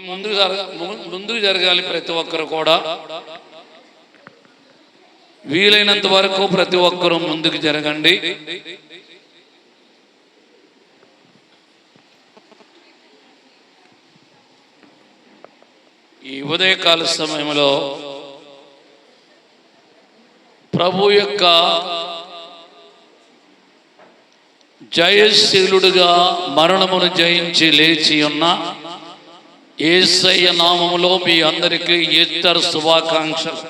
ముందుకు జరగాలి. ప్రతి ఒక్కరు కూడా వీలైనంత వరకు ప్రతి ఒక్కరూ ముందుకు జరగండి. ఈ ఉదయకాల సమయంలో ప్రభు యొక్క జయశీలుడుగా మరణమును జయించి లేచి ఉన్న యేసయ్య నామములో మీ అందరికీ ఈస్టర్ శుభాకాంక్షలు.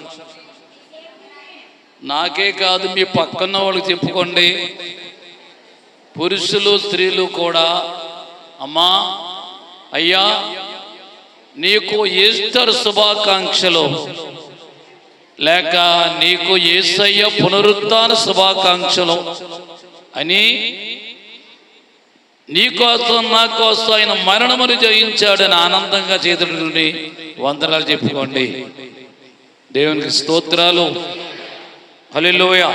నాకే కాదు, మీ పక్కన వాళ్ళకి చెప్పుకోండి. పురుషులు స్త్రీలు కూడా, అమ్మా అయ్యా నీకు ఈస్టర్ శుభాకాంక్షలు, లేక నీకు యేసయ్య పునరుత్థాన శుభాకాంక్షలు అని నీకోసం నా కోసం ఆయన మరణమును జయించాడని ఆనందంగా చేతుల నుండి వందనాలు చెప్పుకోండి. దేవునికి స్తోత్రాలు. హల్లెలూయా.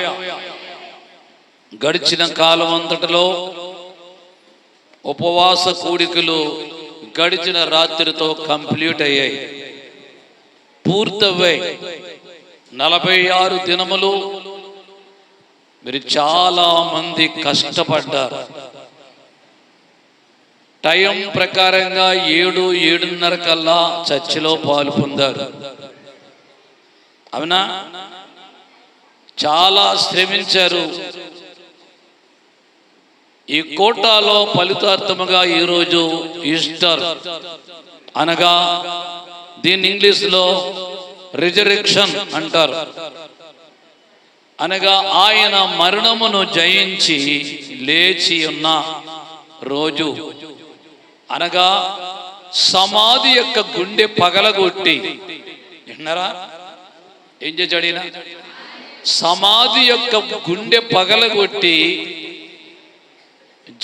గడిచిన కాలం అంతటిలో ఉపవాస కూడికలు గడిచిన రాత్రితో కంప్లీట్ అయ్యాయి, పూర్తయ్యాయి. 46 దినములు మీరు చాలా మంది కష్టపడ్డారు. టైం ప్రకారంగా 7-7:30 కల్లా చర్చిలో పాలు పొందారు. అవునా? చాలా శ్రమించారు. ఈ కోటాలో ఫలితార్థముగా ఈరోజు ఈస్టర్ అనగా దీన్ని ఇంగ్లీష్లో రిజరెక్షన్ అంటారు. అనగా ఆయన మరణమును జయించి లేచి ఉన్న రోజు, అనగా సమాధి యొక్క గుండె పగలగొట్టి, విన్నారా ఏం చేశాడు ఈయన? సమాధి యొక్క గుండె పగలగొట్టి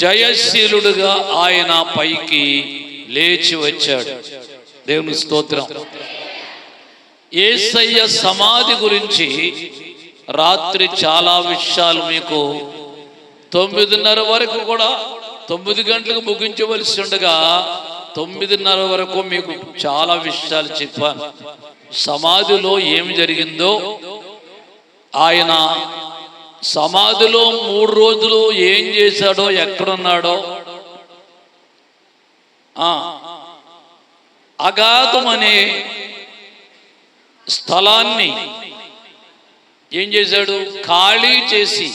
జయశీలుడుగా ఆయన పైకి లేచి వచ్చాడు. దేవుని స్తోత్రం. యేసయ్య సమాధి గురించి రాత్రి చాలా విషయాలు మీకు 9:30 వరకు కూడా, 9 గంటలకు ముగించవలసి ఉండగా 9:30 వరకు మీకు చాలా విషయాలు చెప్పాను. సమాధిలో ఏమి జరిగిందో, ఆయన సమాధిలో 3 రోజులు ఏం చేశాడో, ఎక్కడున్నాడో, అగాధం అనే స్థలాన్ని ఏం చేశాడు? ఖాళీ చేసి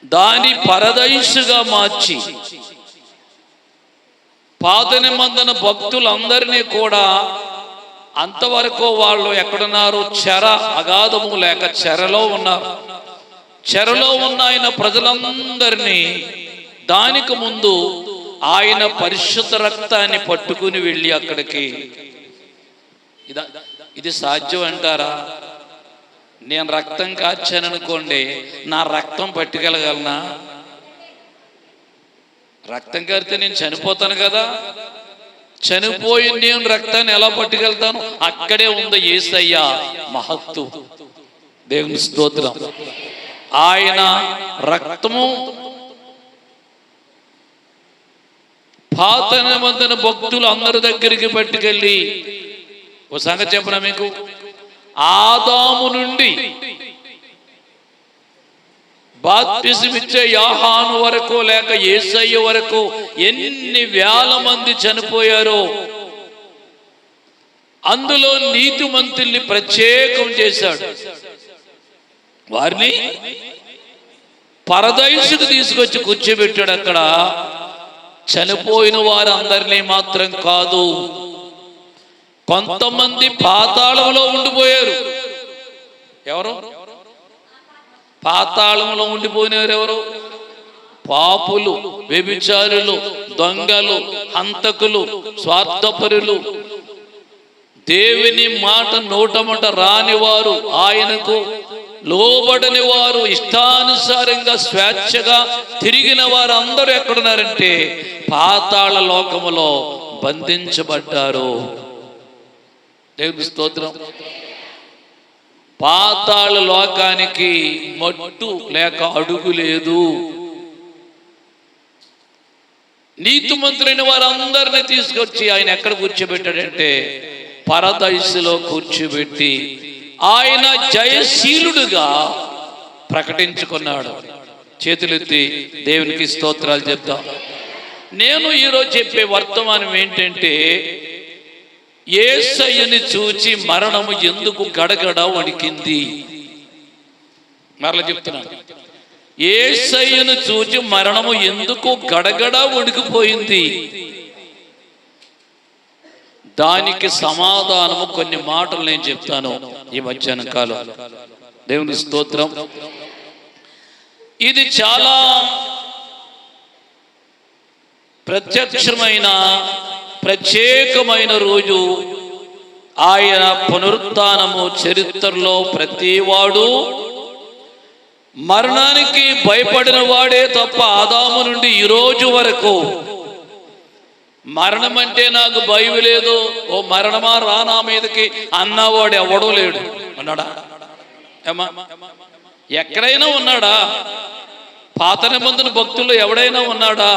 దాని పరదైసుగా మార్చి పాత నిబంధన భక్తులందరినీ కూడా అంతవరకు వాళ్ళు ఎక్కడున్నారు? అగాధము లేక చెరలో ఉన్నారు. చెరలో ఉన్న ఆయన ప్రజలందరినీ దానికి ముందు ఆయన పరిశుద్ధ రక్తాన్ని పట్టుకుని వెళ్ళి అక్కడికి, ఇది సాధ్యం అంటారా? నేను రక్తం కాచాననుకోండి, నా రక్తం పట్టుకెళ్ళగలనా? రక్తం కారితే నేను చనిపోతాను కదా. చనిపోయి నేను రక్తాన్ని ఎలా పట్టుకెళ్తాను? అక్కడే ఉంది యేసయ్య మహత్తు. దేవుని స్తోత్రం. ఆయన రక్తము పాత నిబంధన భక్తులు అందరి దగ్గరికి పట్టుకెళ్ళి, ఓ సంగతి చెప్పనా మీకు, ఆదాము నుండి బాప్తిసమిచ్చే యోహాను వరకు, లేక యేసయ్య వరకు ఎన్ని వేల మంది చనిపోయారో, అందులో నీతిమంతుల్ని ప్రత్యేకం చేశాడు. వారిని పరదైసుకు తీసుకొచ్చి కూర్చోబెట్టాడు. అక్కడ చనిపోయిన వారందరినీ మాత్రం కాదు, కొంతమంది పాతాళంలో ఉండిపోయారు. ఎవరు పాతాళంలో ఉండిపోయినారు? ఎవరు? పాపులు, వ్యభిచారులు, దొంగలు, హంతకులు, స్వార్థపరులు, దేవుని మాట నోటమట రానివారు, ఆయనకు లోబడని వారు, ఇష్టానుసారంగా స్వేచ్ఛగా తిరిగిన వారు అందరూ ఎక్కడున్నారంటే పాతాళ లోకములో బంధించబడ్డారు. దేవుని స్తోత్రం. పాతాళ లోకానికి మట్టు లేక అడుగు లేదు. నీతిమంతులైన వారందరినీ తీసుకొచ్చి ఆయన ఎక్కడ కూర్చోబెట్టాడంటే పరదైసులో కూర్చోబెట్టి ఆయన జయశీలుడుగా ప్రకటించుకున్నాడు. చేతులెత్తి దేవునికి స్తోత్రాలు చెప్తాం. నేను ఈరోజు చెప్పే వర్తమానం ఏంటంటే, యేసయ్యని చూచి మరణము ఎందుకు గడగడ వణికింది. మరలా చెప్తున్నాను, యేసయ్యను చూచి మరణము ఎందుకు గడగడ వణికిపోయింది. దానికి సమాధానము కొన్ని మాటలు నేను చెప్తాను ఈ మధ్యాహ్న కాలం. దేవుని స్తోత్రం. ఇది చాలా ప్రత్యక్షమైన ప్రత్యేకమైన రోజు. ఆయన పునరుత్థానము చరిత్రలో ప్రతివాడు మరణానికి భయపడిన వాడే తప్ప ఆదాము నుండి ఈ రోజు వరకు మరణం అంటే నాకు భయం లేదు, ఓ మరణమా రానా మీదకి అన్నవాడు ఎవడో లేడు. ఉన్నాడా? ఏమా ఎక్కడైనా ఉన్నాడా? పాత నిబంధన భక్తుల్లో ఎవడైనా ఉన్నాడా?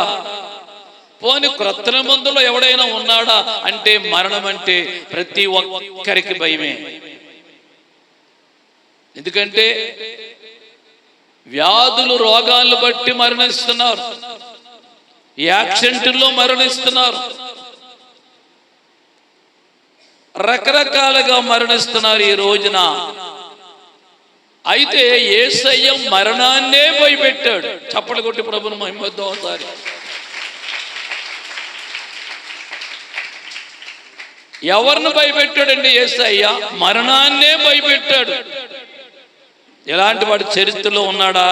పోని క్రొత్త నిబంధనలో ఎవడైనా ఉన్నాడా అంటే మరణం అంటే ప్రతి ఒక్కరికి భయమే. ఎందుకంటే వ్యాధులు రోగాలను బట్టి మరణిస్తున్నారు, యాక్సిడెంట్లో మరణిస్తున్నారు, రకరకాలుగా మరణిస్తున్నారు ఈ రోజున. అయితే యేసయ్య మరణాన్నే భయపెట్టాడు. చప్పట్లు కొట్టి ప్రభువును మహిమద్దాం ఒకసారి. ఎవరిని భయపెట్టాడండి యేసయ్య? మరణాన్నే భయపెట్టాడు. ఎలాంటి వాడు చరిత్రలో ఉన్నాడా?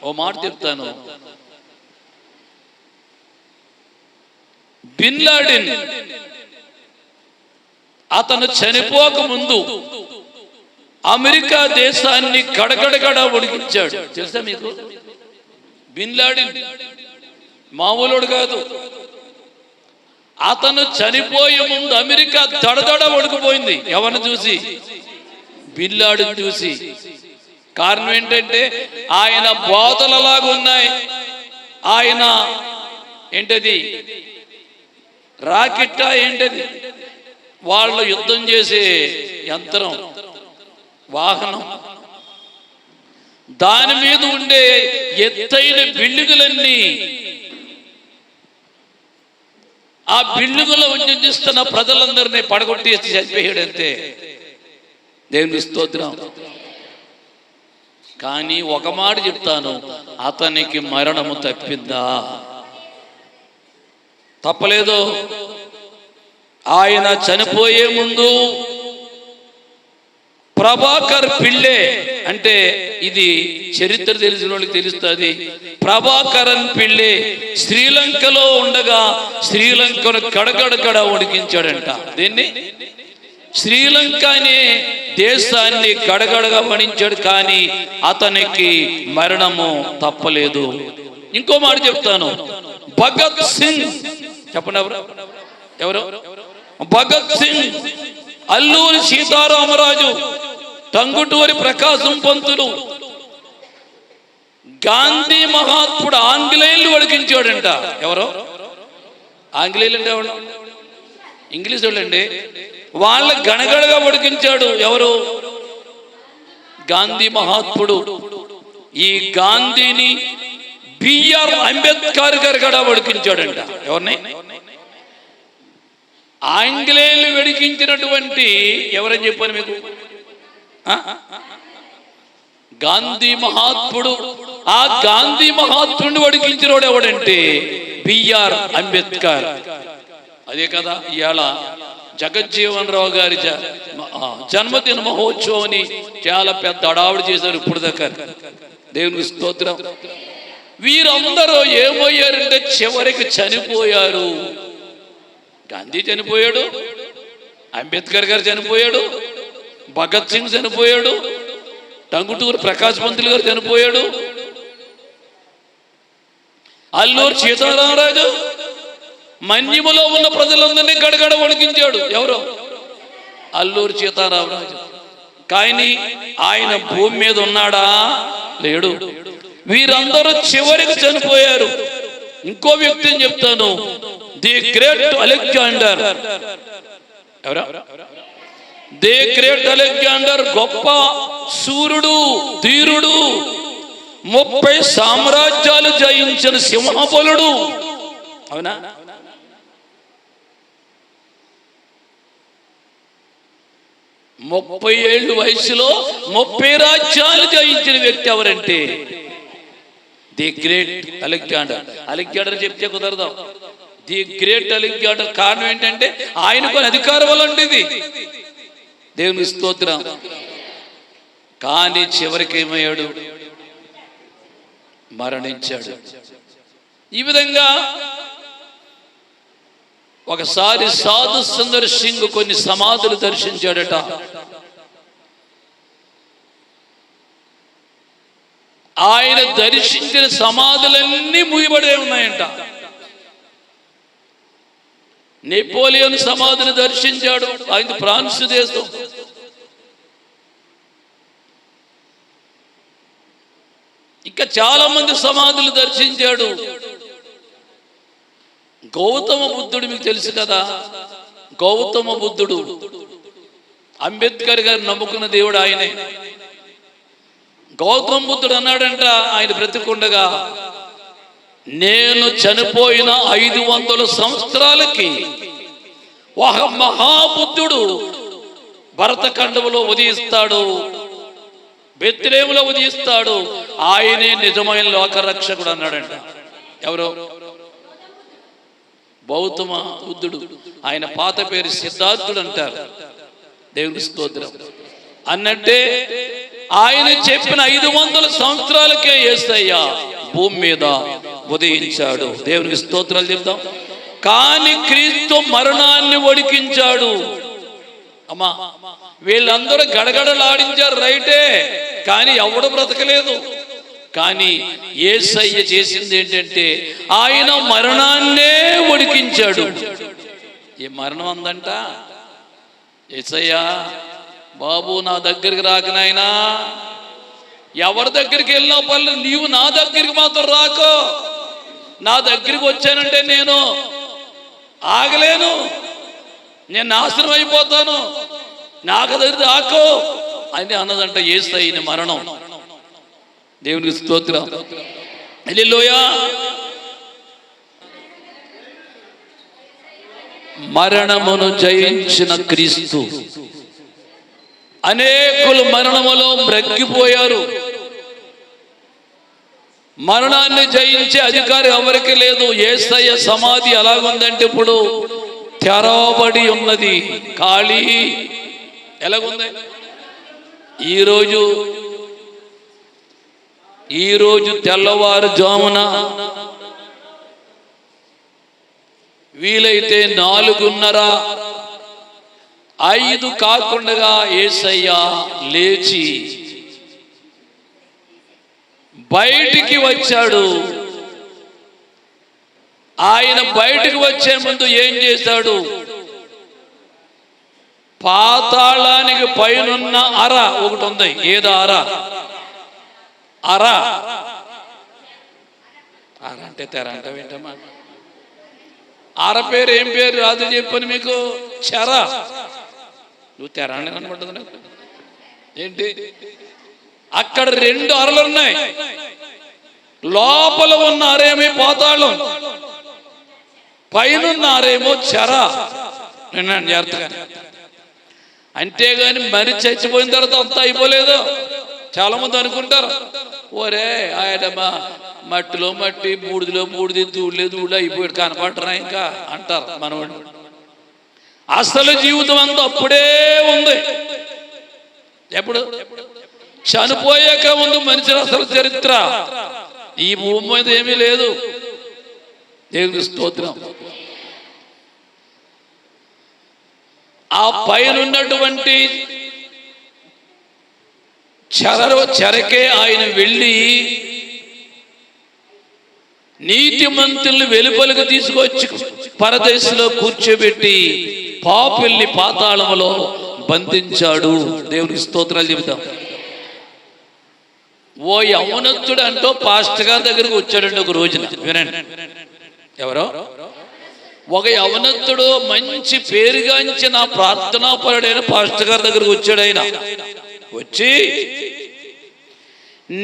ఓ మాట చెప్తాను. బిన్ లాడెన్ అతను చనిపోక ముందు అమెరికా దేశాన్ని గడగడగడ వణికించాడు. తెలుసా మీకు? బిన్ లాడెన్ మామూలుడు కాదు. అతను చనిపోయే ముందు అమెరికా దడదడ వణికిపోయింది. ఎవరిని చూసి? బిన్ లాడెన్ చూసి. కారణం ఏంటంటే ఆయన బోధలలాగా ఉన్నాయి. ఆయన ఏంటది రాకెట్టా ఏంటది, వాళ్ళు యుద్ధం చేసే యంత్రం, వాహనం, దాని మీద ఉండే ఎత్తైన బిల్డింగులన్నీ ఆ బిల్డింగులో నివసిస్తున్న ప్రజలందరినీ పడగొట్టి చనిపోయాడంతే. దేవుని స్తోత్రం. కానీ ఒక మాట చెప్తాను, అతనికి మరణము తప్పిందా? తప్పలేదు. ఆయన చనిపోయే ముందు ప్రభాకర్ పిళ్ళే, అంటే ఇది చరిత్ర తెలిసిన వాళ్ళకి తెలుస్తుంది. ప్రభాకరన్ పిళ్ళే శ్రీలంకలో ఉండగా శ్రీలంకను కడగడగడ వణికించాడంట. దీన్ని శ్రీలంక అనే దేశాన్ని గడగడగా వణించాడు. కానీ అతనికి మరణము తప్పలేదు. ఇంకో మాట చెప్తాను. భగత్ సింగ్, చెప్పండి ఎవరు? భగత్ సింగ్, అల్లూరి సీతారామరాజు, టంగుటూరి ప్రకాశం పంతులు, గాంధీ మహాత్ముడు ఆంగ్లేయులు వణికించాడంట. ఎవరో ఆంగ్లేయులు అంటే ఎవరు? ఇంగ్లీష్ వాళ్ళండి. వాళ్ళ గణగడగా వణికించాడు. ఎవరు? గాంధీ మహాత్ముడు. ఈ గాంధీని బిఆర్ అంబేద్కర్ గారు కూడా వణికించాడంట. ఎవరిని? ఆంగ్లేయులు వణికించినటువంటి ఎవరని చెప్పాను మీకు? గాంధీ మహాత్ముడు. ఆ గాంధీ మహాత్ముడిని వణికించినోడు ఎవడంటే బిఆర్ అంబేద్కర్. అదే కదా ఇవాళ జగజ్జీవన్ రావు గారి జన్మదిన మహోత్సవాన్ని చాలా పెద్ద అడావుడి చేశారు ఇప్పుడు దగ్గర. దేవునికి స్తోత్రం. వీరందరూ ఏమయ్యారంటే చివరికి చనిపోయారు. గాంధీ చనిపోయాడు, అంబేద్కర్ గారు చనిపోయాడు, భగత్ సింగ్ చనిపోయాడు, టంగుటూరు ప్రకాశ్ పంతులు గారు చనిపోయాడు, అల్లూరి సీతారామరాజు మన్యములో ఉన్న ప్రజలందరినీ గడగడ వణికించాడు. ఎవరు? అల్లూరి సీతారామరాజు. కానీ ఆయన భూమి మీద ఉన్నాడా? లేడు. వీరందరూ చివరికి చనిపోయారు. ఇంకో వ్యక్తిని చెప్తాను, ది గ్రేట్ అలెగ్జాండర్. ఎవరా? ది గ్రేట్ అలెగ్జాండర్ గొప్ప సూర్యుడు, ధీరుడు, 30 సామ్రాజ్యాలు జయించిన సింహబలుడు. అవునా? 30 ఏళ్ళు వయసులో 30 రాజ్యాలు జయించిన వ్యక్తి ఎవరంటే ది గ్రేట్ అలెగ్జాండర్. అలెగ్జాండర్ చెప్తే కుదరదు. The great Alexander. కారణం ఏంటంటే ఆయనకు అధికారం వల్ల ఉండేది. దేవుని స్తోత్రం. కానీ చివరికి ఏమయ్యాడు? మరణించాడు. ఈ విధంగా ఒకసారి సాధు సుందర్ సింగ్ కొన్ని సమాధులు దర్శించాడట. ఆయన దర్శించిన సమాధులన్నీ ముగిబడే ఉన్నాయంట. నెపోలియన్ సమాధిని దర్శించాడు. ఆయన ఫ్రాన్స్ దేశం. ఇంకా చాలా మంది సమాధులు దర్శించాడు. గౌతమ బుద్ధుడు మీకు తెలుసు కదా. గౌతమ బుద్ధుడు, అంబేద్కర్ గారు నమ్ముకున్న దేవుడు ఆయనే. గౌతమ బుద్ధుడు అన్నాడంట ఆయన బ్రతికుండగా, నేను చనిపోయిన 500 సంవత్సరాలకి ఒక మహాబుద్ధుడు భరతఖండంలో ఉదయిస్తాడు, బెత్లెహేములో ఉదయిస్తాడు. ఆయనే నిజమైన లోకరక్షకుడు అన్నాడంట. ఎవరు? గౌతమ బుద్ధుడు. ఆయన పాత పేరు సిద్ధార్థుడు అంటారు. దేవుని స్తోత్రం. అన్నట్టే ఆయన చెప్పిన 500 సంవత్సరాలకే యేసయ్య భూమి మీద ఉదయించాడు. దేవునికి స్తోత్రాలు చెప్తాం. కానీ క్రీస్తు మరణాన్ని ఒడికించాడు. అమ్మా, వీళ్ళందరూ గడగడలాడించారు రైటే, కానీ ఎవడు బ్రతకలేదు. కానీ యేసయ్య చేసింది ఏంటంటే ఆయన మరణాన్నే ఒడికించాడు. ఏ మరణం అందంట, యేసయ్య బాబు నా దగ్గరికి రాక నాయనా, ఎవరి దగ్గరికి వెళ్ళినా పర్లేదు, నీవు నా దగ్గరికి మాత్రం రాకో. నా దగ్గరికి వచ్చానంటే నేను ఆగలేను, నేను నాశనం అయిపోతాను, నాకు దగ్గర రాకో అని అన్నదంట యేసయ్య మరణం. దేవునికి స్తోత్రం. హల్లెలూయా. మరణమును జయించిన క్రీస్తు. అనేకులు మరణములో బ్రతికిపోయారు. మరణాన్ని జయించే అధికారం ఎవరికి లేదు. యేసయ్య సమాధి ఎలాగుందంటే ఇప్పుడు తెరవబడి ఉన్నది, ఖాళీ. ఎలాగుంది? ఈరోజు తెల్లవారుజామున వీలైతే 4:30, 5 కాకుండా యేసయ్య లేచి బయటికి వచ్చాడు. ఆయన బయటికి వచ్చే ముందు ఏం చేశాడు? పాతాళానికి పైనున్న అర ఒకటి ఉంది. ఏదో అర అంటే తెర అంటే ఏంటమ్మా? అర పేరు ఏం పేరు రాదు చెప్పని మీకు. చెర. నువ్వు తెర అని అనుకుంటుంది నాకు. ఏంటి? అక్కడ 2 అరలు ఉన్నాయి. లోపల ఉన్న అరేమో పాతాళం, పైనున్న అరేమో చెర. విన్నాను జాగ్రత్తగా. అంతేగాని మరి చచ్చిపోయిన తర్వాత అంతా అయిపోలేదు. చాలా మంది అనుకుంటారు, ఓరే ఆయన మట్టిలో మట్టి, బూడిదిలో బూడిది, ధూళిలో ధూళి అయిపోయాడు, కనపడరా ఇంకా అంటారు మనవాడు. అసలు జీవితం అంతా అప్పుడే ఉంది. ఎప్పుడు? చనిపోయాక ముందు మనిషి అసలు చరిత్ర ఈ భూమి మీద ఏమీ లేదు. దేవునికి స్తోత్రం. ఆ పైన ఉన్నటువంటి చెరకే ఆయన వెళ్ళి నీతిమంతుల్ని వెలుపలకు తీసుకొచ్చి పరదేశంలో కూర్చోబెట్టి పాపుల్ని పాతాళములో బంధించాడు. దేవునికి స్తోత్రాలు చెబుతాం. ఓ యవనస్తుడు అంటూ పాస్టర్ గారి దగ్గరకు వచ్చాడండి ఒక రోజున. వినండి, ఎవరో ఒక యవనస్తుడు మంచి పేరుగాంచిన ప్రార్థనాపరుడైన పాస్టర్ గారి దగ్గరకు వచ్చాడు. ఆయన వచ్చి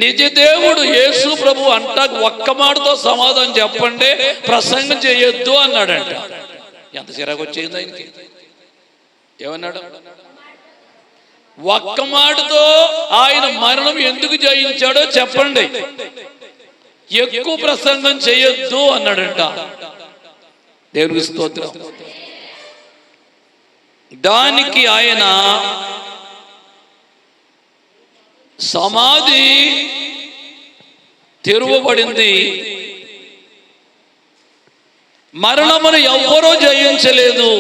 నిజ దేవుడు యేసు ప్రభు అంట ఒక్క మాటతో సమాధానం చెప్పండి, ప్రసంగం చేయొద్దు అన్నాడంట. ఎంత చిరాకు వచ్చేది ఆయనకి. ఏమన్నాడు? ఒక్క మాటతో ఆయన మరణం ఎందుకు జయించాడో చెప్పండి, ఎక్కువ ప్రసంగం చేయొద్దు అన్నాడంట. దేవునికి స్తోత్రం. దానికి ఆయన సమాధి తెరవబడింది, మరణమును ఎవ్వరూ జయించలేదు,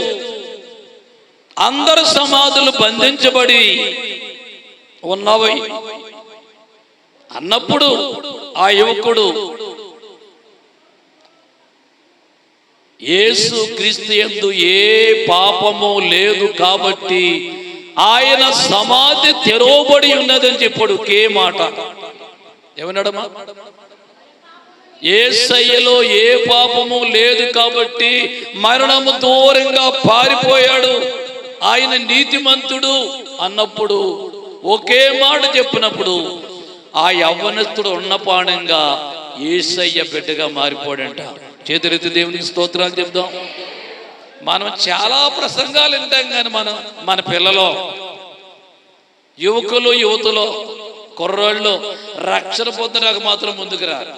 అందరు సమాధులు బంధించబడి ఉన్నవి అన్నప్పుడు ఆ యువకుడు యేసు క్రీస్తు యందు ఏ పాపము లేదు కాబట్టి ఆయన సమాధి తెరవబడి ఉన్నదని చెప్పాడు. ఒకే మాట. ఏమన్నాడమ్మా? యేసయ్యలో ఏ పాపము లేదు కాబట్టి మరణము దూరంగా పారిపోయాడు, ఆయన నీతిమంతుడు అన్నప్పుడు, ఒకే మాట చెప్పినప్పుడు ఆ యవ్వనస్తుడు ఉన్నపాణంగా యేసయ్య బిడ్డగా మారిపోడంట. చేతులెత్తి దేవునికి స్తోత్రాలు చెప్దాం. మనం చాలా ప్రసంగాలు వింటాం, కానీ మన పిల్లలు, యువకులు, యువతులు, కుర్రాళ్ళు రక్షణ పొందడానికి మాత్రం ముందుకు రారా.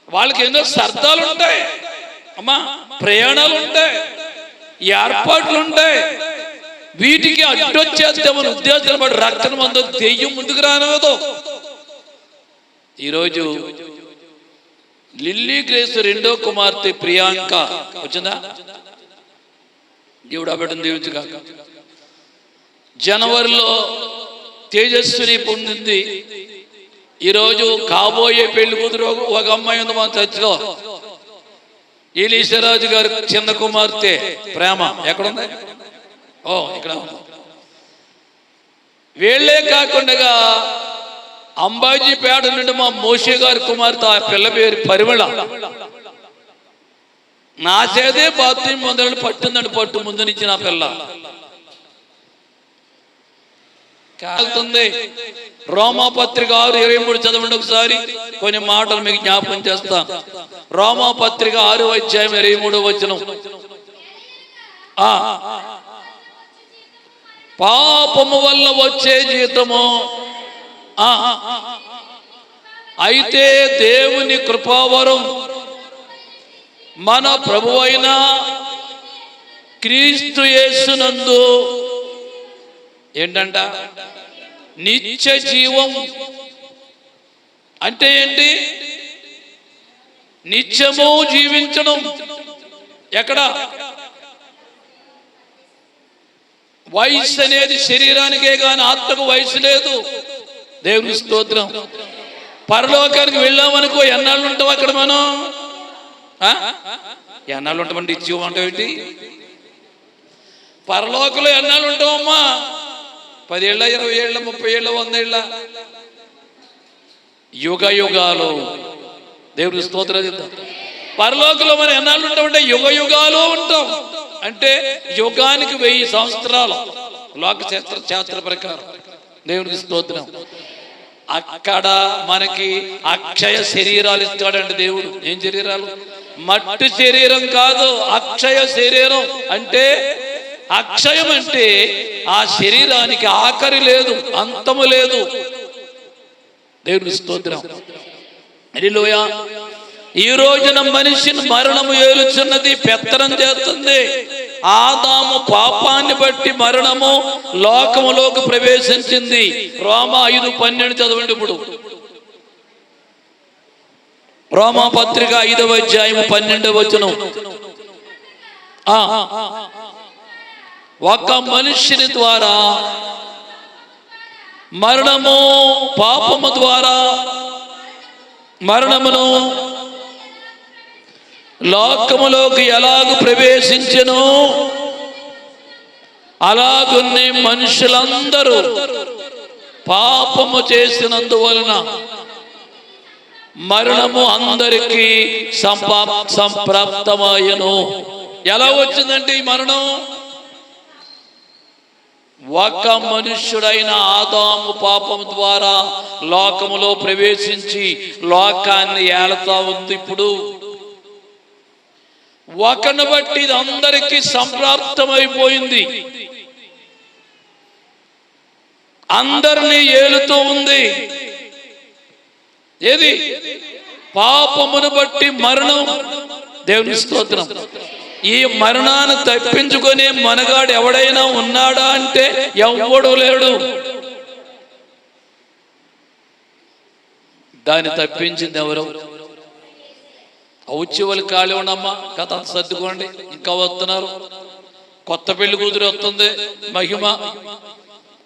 వాళ్ళకి ఎన్నో సర్దాలు ఉంటాయి అమ్మా, ప్రయాణాలు ఉంటాయి, ఏర్పాట్లు ఉంటాయి. వీటికి అడ్డొచ్చేద్దామని ఉద్దేశం పడి రక్షణ మందు దెయ్యం ముందుకు రానవదు. ఈరోజు లిల్లీ గ్రేస్ రెండో కుమార్తె ప్రియాంక వచ్చిందా? దేవుడు ఆ బిడ్డను దీవించుగాక. జనవరిలో తేజస్విని పొందింది. ఈరోజు కాబోయే పెళ్లి కూతురు ఒక అమ్మాయి ఉంది మన చర్చిలో. ఈలీశ్వరరాజు గారి చిన్న కుమార్తె ప్రేమ ఎక్కడుంది? ఓ ఇక్కడ. వీళ్లే కాకుండా అంబాజీపేట నుండి మా మోషే గారి కుమార్తె, ఆ పిల్ల పేరు పరిమళ. నా చేదే బాత్రూమ్ మొదలు పట్టిందండి, పట్టు ముందు నుంచి నా పిల్ల కాలుతుంది. రోమాపత్రిక 6:23 చదవండి ఒకసారి. కొన్ని మాటలు మీకు జ్ఞాపకం చేస్తాను. రోమాపత్రిక 6:23 పాపము వల్ల వచ్చే జీతము, అయితే దేవుని కృపావరం మన ప్రభువైన క్రీస్తు యేసునందు ఏంటంట? నిత్య జీవం. అంటే ఏంటి? నిత్యము జీవించడం. ఎక్కడ? వయసు అనేది శరీరానికే కానీ ఆత్మకు వయసు లేదు. దేవుని స్తోత్రం. పరలోకానికి వెళ్ళామనుకో, ఎన్నాళ్ళు ఉంటాం అక్కడ మనం? ఎన్నాళ్ళు ఉంటామంటే ఇచ్చి అంటే ఏంటి? పరలోకంలో ఎన్నాళ్ళు ఉంటామమ్మా? 10 ఏళ్ళ, 20 ఏళ్ళ, 30 ఏళ్ళ, 100 ఏళ్ళ, యుగ యుగాలు. దేవుని స్తోత్రం చెప్తాం. పరలోకంలో మనం ఎన్నాళ్ళు ఉంటామంటే యుగ యుగాలు ఉంటాం. అంటే యుగానికి 1000 సంవత్సరాలు లోక శాస్త్ర ప్రకారం. దేవునికి స్తోత్రం. అక్కడ మనకి అక్షయ శరీరాలు ఇస్తాడండి దేవుడు. ఏం శరీరాలు? మట్టి శరీరం కాదు, అక్షయ శరీరం. అంటే అక్షయం అంటే ఆ శరీరానికి ఆఖరి లేదు, అంతము లేదు. దేవుని స్తోత్రం. హల్లెలూయా. ఈ రోజున మనిషిని మరణము ఏలుచున్నది, పెత్తనం చేస్తుంది. ఆదాము పాపాన్ని బట్టి మరణము లోకములోకి ప్రవేశించింది. రోమా 5:12 చదవండి. ఇప్పుడు రోమా పత్రిక 5:12 ఒక మనుష్యుని ద్వారా మరణము, పాపము ద్వారా మరణమును లోకములోకి ఎలాగూ ప్రవేశించెను, అలాగున్నే మనుషులందరూ పాపము చేసినందువలన మరణము అందరికీ సంప్రాప్తమాయను. ఎలా వచ్చిందంటే ఈ మరణం? ఒక మనుష్యుడైన ఆదాము పాపం ద్వారా లోకములో ప్రవేశించి లోకాన్ని ఏలతా ఉంది. ఇప్పుడు ఒకని బట్టి ఇది అందరికీ సంప్రాప్తమైపోయింది, అందరినీ ఏలుతూ ఉంది. ఏది? పాపమును బట్టి మరణం. దేవుని స్తోత్రం. ఈ మరణాన్ని తప్పించుకునే మనగాడు ఎవడైనా ఉన్నాడా అంటే ఎవడు లేడు. దాన్ని తప్పించింది ఎవరు? ఔచివలు ఖాళీ ఉండమ్మా, కథ సర్దుకోండి. ఇంకా వస్తున్నారు, కొత్త పెళ్లి కూతురు వస్తుంది, మహిమ.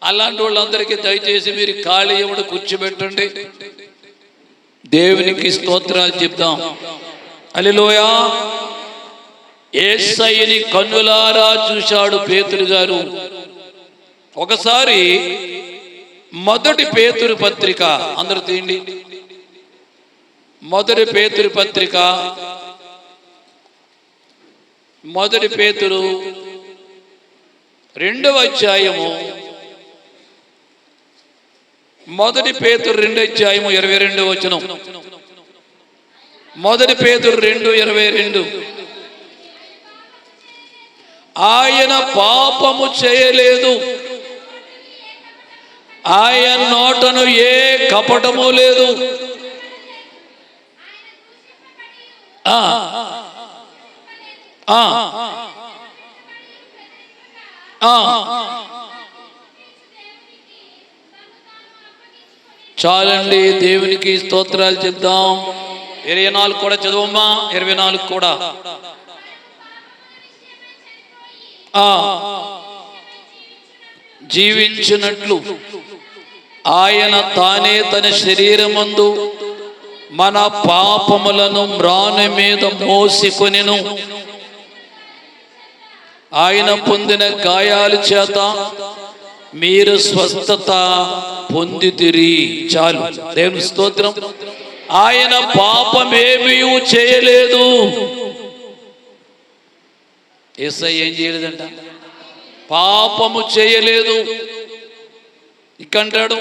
అలాంటి వాళ్ళందరికీ దయచేసి మీరు ఖాళీ ఎవడు కూర్చోబెట్టండి. దేవునికి స్తోత్రాలు చెప్తాం. హల్లెలూయా. యేసయ్యని కన్నులారా చూశాడు పేతురు గారు. ఒకసారి మొదటి పేతురు పత్రిక, అందరూ తీయండి, మొదటి పేతురు పత్రిక, మొదటి పేతురు 2వ అధ్యాయము, మొదటి పేతురు 2వ అధ్యాయము 22వ వచనం. మొదటి పేతురు 2:22. ఆయన పాపము చేయలేదు, ఆయన నోటను ఏ కపటము లేదు. చాలండి, దేవునికి స్తోత్రాలు చెప్దాం. 24 కూడా చదవమ్మా, 24 కూడా. జీవించినట్లు ఆయన తానే తన శరీరమందు మన పాపములను మ్రాను మీద మోసికొనెను. ఆయన పొందిన గాయాల చేత మీరు స్వస్థత పొందితిరి. చాలు, దేవుని స్తోత్రం. ఆయన పాపమేమీ చేయలేదు. యేసయ్య ఏం చేయలేదంట? పాపము చేయలేదు. ఇక్కంటాడు,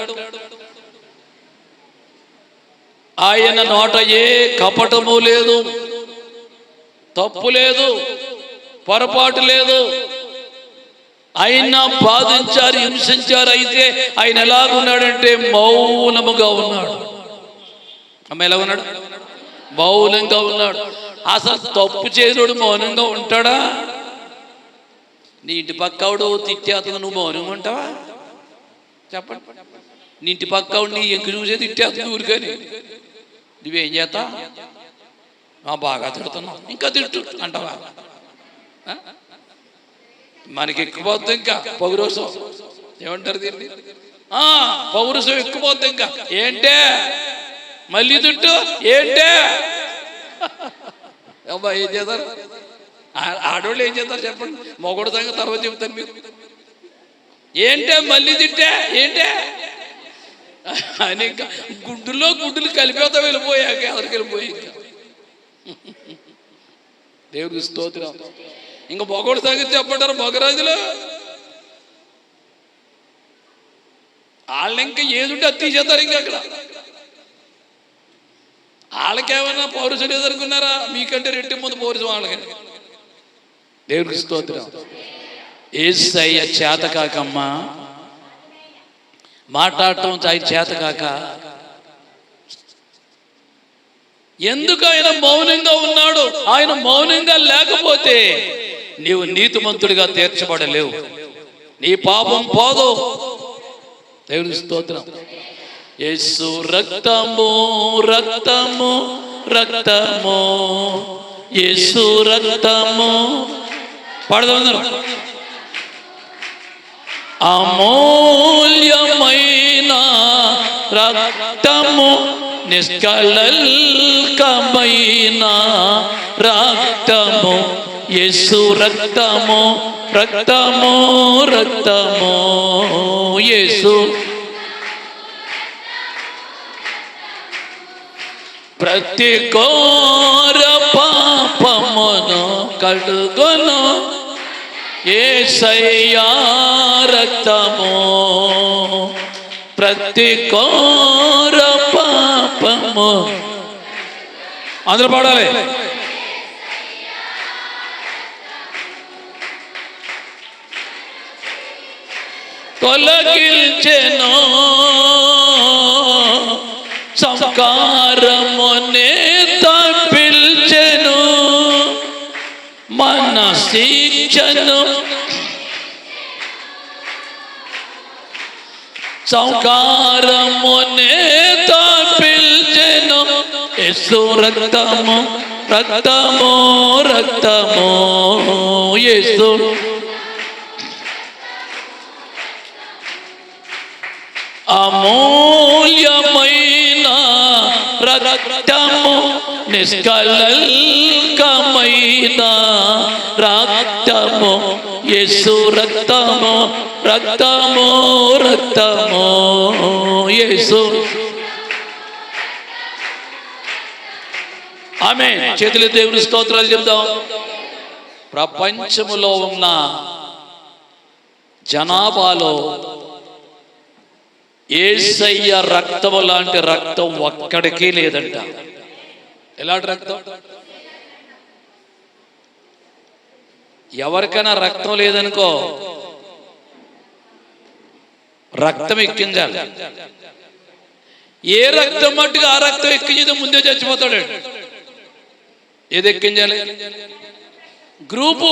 ఆయన నోట ఏ కపటము లేదు, తప్పు లేదు, పొరపాటు లేదు. ఆయన బాధించారు, హింసించారు. అయితే ఆయన ఎలాగున్నాడంటే మౌనముగా ఉన్నాడు. అమ్మ ఎలా ఉన్నాడు? మౌనంగా ఉన్నాడు. అసలు తప్పు చేసినోడు మౌనంగా ఉంటాడా? నీ ఇంటి పక్కవాడు తిట్టేస్తుంది, నువ్వు మౌనంగా ఉంటావా? చెప్పండి. నీ ఇంటి పక్కవాడు నీ ఎంకు చూసే తిట్టేస్తుంది ఊరికని, నువ్వేం చేస్తా? బాగా తిడుతున్నావు, ఇంకా తిట్టు అంటావా? మనకి ఎక్కిపోద్ది ఇంకా పౌరుషం. ఏమంటారు దీన్ని? పౌరుషం ఎక్కిపోద్ది. ఇంకా ఏంటే మళ్ళీ తిట్టు, ఏంటే? అబ్బా ఏం చేస్తారు ఆడవాళ్ళు? ఏం చేస్తారు చెప్పండి? మొగడు సంగతి తర్వాత చెప్తాను మీరు. ఏంటే మళ్ళీ తిట్టే, ఏంటే అని ఇంకా గుడ్డులో గుడ్డులు కలిపేత వెళ్ళిపోయాక ఎదరికి వెళ్ళిపోయి. ఇంకా దేవుడికి స్తోత్రం. ఇంకా మొగడు సంగతి చెప్పంటారు మొగరాజులు. వాళ్ళు ఇంకా ఏదుంటే అది తీసేస్తారు. ఇంకా అక్కడ వాళ్ళకేమన్నా పౌరుషం ఎదుర్కొన్నారా? మీకంటే రెట్టి ముందు పౌరుషం వాళ్ళకి. దేవుడికి స్తోత్రం. యేసయ్య చేత కాకమ్మా, మాట్లాడటం ఆయన చేత కాక. ఎందుకు ఆయన మౌనంగా ఉన్నాడు? ఆయన మౌనంగా లేకపోతే నీవు నీతిమంతుడిగా తీర్చబడలేవు, నీ పాపం పోదు. దేవుని స్తోత్రం. యేసు రక్తము రక్తము రక్తము, యేసు రక్తము. పాడదాం. అమూల్యమైన రక్తము, నిష్కళంకమైన రక్తము, యేసు రక్తము రక్తము రక్తము, యేసు ప్రతి ఘోర పాపమును కడుగును యేసయ్యా రక్తము. ప్రతి ఘోర పాపము అందరూ పాడాలి. తొలగించెను సంస్కారమునే తప్పించెను మన శిక్షను. సంస్కారమునే తప్పించెను యేసు రక్తము రక్తము రక్తము. యేసు అమూల్యమైన రక్తము నిష్కళంకమైన రక్తము యేసు రక్తము రక్తము రక్తము. యేసు ఆమేన్. చేతులు దేవుని స్తోత్రాలు చెప్దాం. ప్రపంచములో ఉన్న జనాభాలో యేసయ్య రక్తము లాంటి రక్తం ఒక్కడికి లేదంట. ఎలాంటి రక్తం? ఎవరికైనా రక్తం లేదనుకో రక్తం ఎక్కించాలి. ఏ రక్తం మట్టుగా ఆ రక్తం ఎక్కించితే ముందే చచ్చిపోతాడు. ఏది ఎక్కించాలి? గ్రూపు.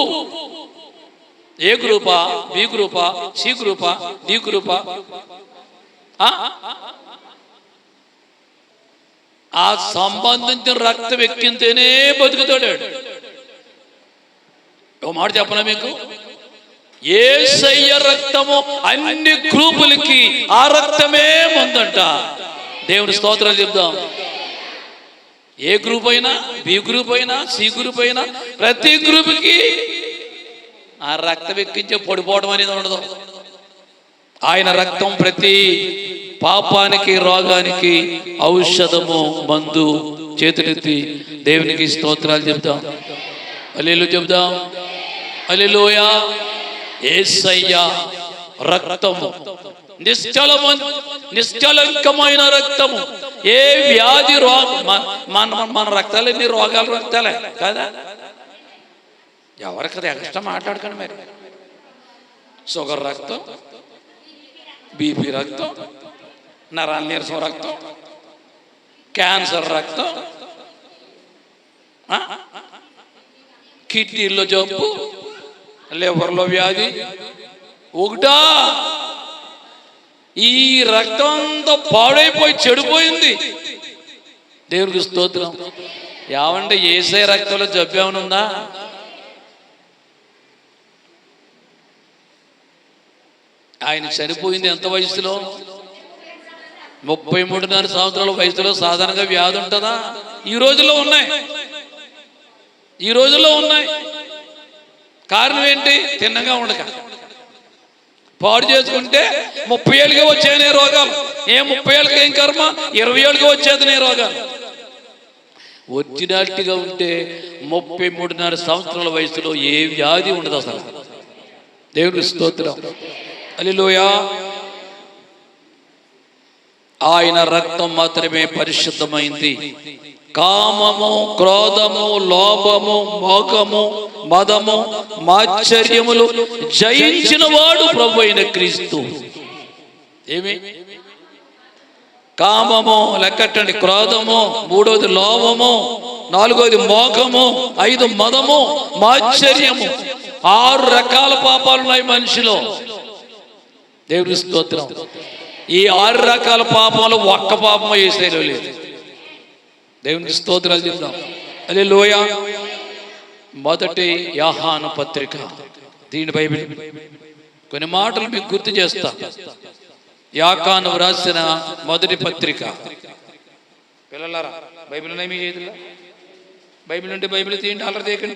ఏ గ్రూపా? బి గ్రూపా? సి గ్రూపా? డి గ్రూపా? ఆ సంబంధించిన రక్తం ఎక్కింతేనే బతుకుతాడు. ఓ మాట చెప్పనా మీకు, యేసయ్య రక్తము అన్ని గ్రూపులకి ఆ రక్తమే ముందంట. దేవుని స్తోత్రాలు చెప్దాం. ఏ గ్రూప్ అయినా, బి గ్రూప్ అయినా, సి గ్రూప్ అయినా ప్రతి గ్రూప్కి ఆ రక్తం ఎక్కించే పడిపోవడం అనేది ఉండదు. ఆయన రక్తం ప్రతి పాపానికి రోగానికి ఔషధము మందు. చేతులెత్తి దేవునికి స్తోత్రాలు చెప్దాం. హల్లెలూయా చెప్దాం. హల్లెలూయా. యేసయ్య రక్తము నిష్కళంకమైన రక్తము. ఏ వ్యాధి మన రక్తాలు ఎన్ని రోగాలు రక్తాలే కదా. ఎవరికి ఎక్స్ట్రా మాట్లాడకండి మరి. షుగర్ రక్తం, బీపీ రక్తం, నరాల నీరసం రక్తం, క్యాన్సర్ రక్తం, కిడ్నీలో జబ్బు, లివర్లో వ్యాధి ఒకటా. ఈ రక్తం అంతా పాడైపోయి చెడిపోయింది. దేవుడికి స్తోత్రం. ఏమంటే యేసయ్య రక్తంలో జబ్బు ఏమైనా ఉందా? ఆయన చనిపోయింది ఎంత వయసులో? 33.5 సంవత్సరాల వయసులో. సాధారణంగా వ్యాధి ఉంటుందా? ఈ రోజుల్లో ఉన్నాయి. ఈ రోజుల్లో ఉన్నాయి. కారణం ఏంటి? తిన్నగా ఉండక పాడు చేసుకుంటే 30 ఏళ్ళకి వచ్చేనే రోగాలు. 30 ఏళ్ళకి ఏం కర్మ, 20 ఏళ్ళకి వచ్చేదనే రోగాలు. ఒరిజినాలిటీగా ఉంటే 33.5 సంవత్సరాల వయసులో ఏ వ్యాధి ఉండదు అసలు. దేవుడికి స్తోత్రం. హల్లెలూయా. ఆయన రక్తం మాత్రమే పరిశుద్ధమైంది. కామము, క్రోధము, లోభము, మోహము, మదము, మాత్సర్యములు జయించిన వాడు ప్రభు అయిన క్రీస్తు. ఏమి? కామము లెక్కట్టండి, క్రోధము, 3వది లోభము, 4వది మోహము, 5 మదము, మాత్సర్యము. 6 రకాల పాపాలు ఉన్నాయి మనిషిలో. దేవుని స్తోత్రం. ఈ 6 రకాల పాపాలు ఒక్క పాపం యేసయ్యలో లేదు. దేవునికి స్తోత్రాలు చెప్దాం. హల్లెలూయా. మొదటి యోహాను పత్రిక, దీని బైబిల్ కొన్ని మాటలు మీకు గుర్తు చేస్తా. యాకోబు వ్రాసిన మొదటి పత్రిక. పిల్లలారా బైబిల్ ఉన్నాయి మీ చేతిలో? బైబిల్ ఉంటే బైబిల్ తీయండి, అల్లరి తీయకండి.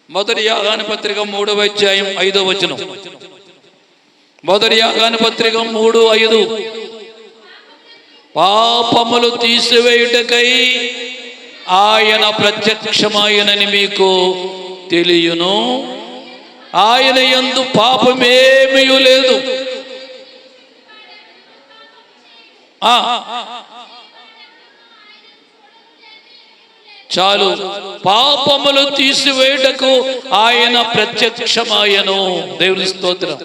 మొదటి యోహాను పత్రిక 3వ అధ్యాయం 5వ వచనం. మొదటి యోహాను పత్రిక 3:5. పాపములు తీసివేయుటకై ఆయన ప్రత్యక్షమాయనని మీకు తెలియను. ఆయన యందు పాపమేమీ లేదు. చాలు, పాపములు తీసివేయుటకు ఆయన ప్రత్యక్షమాయను. దేవుని స్తోత్రం.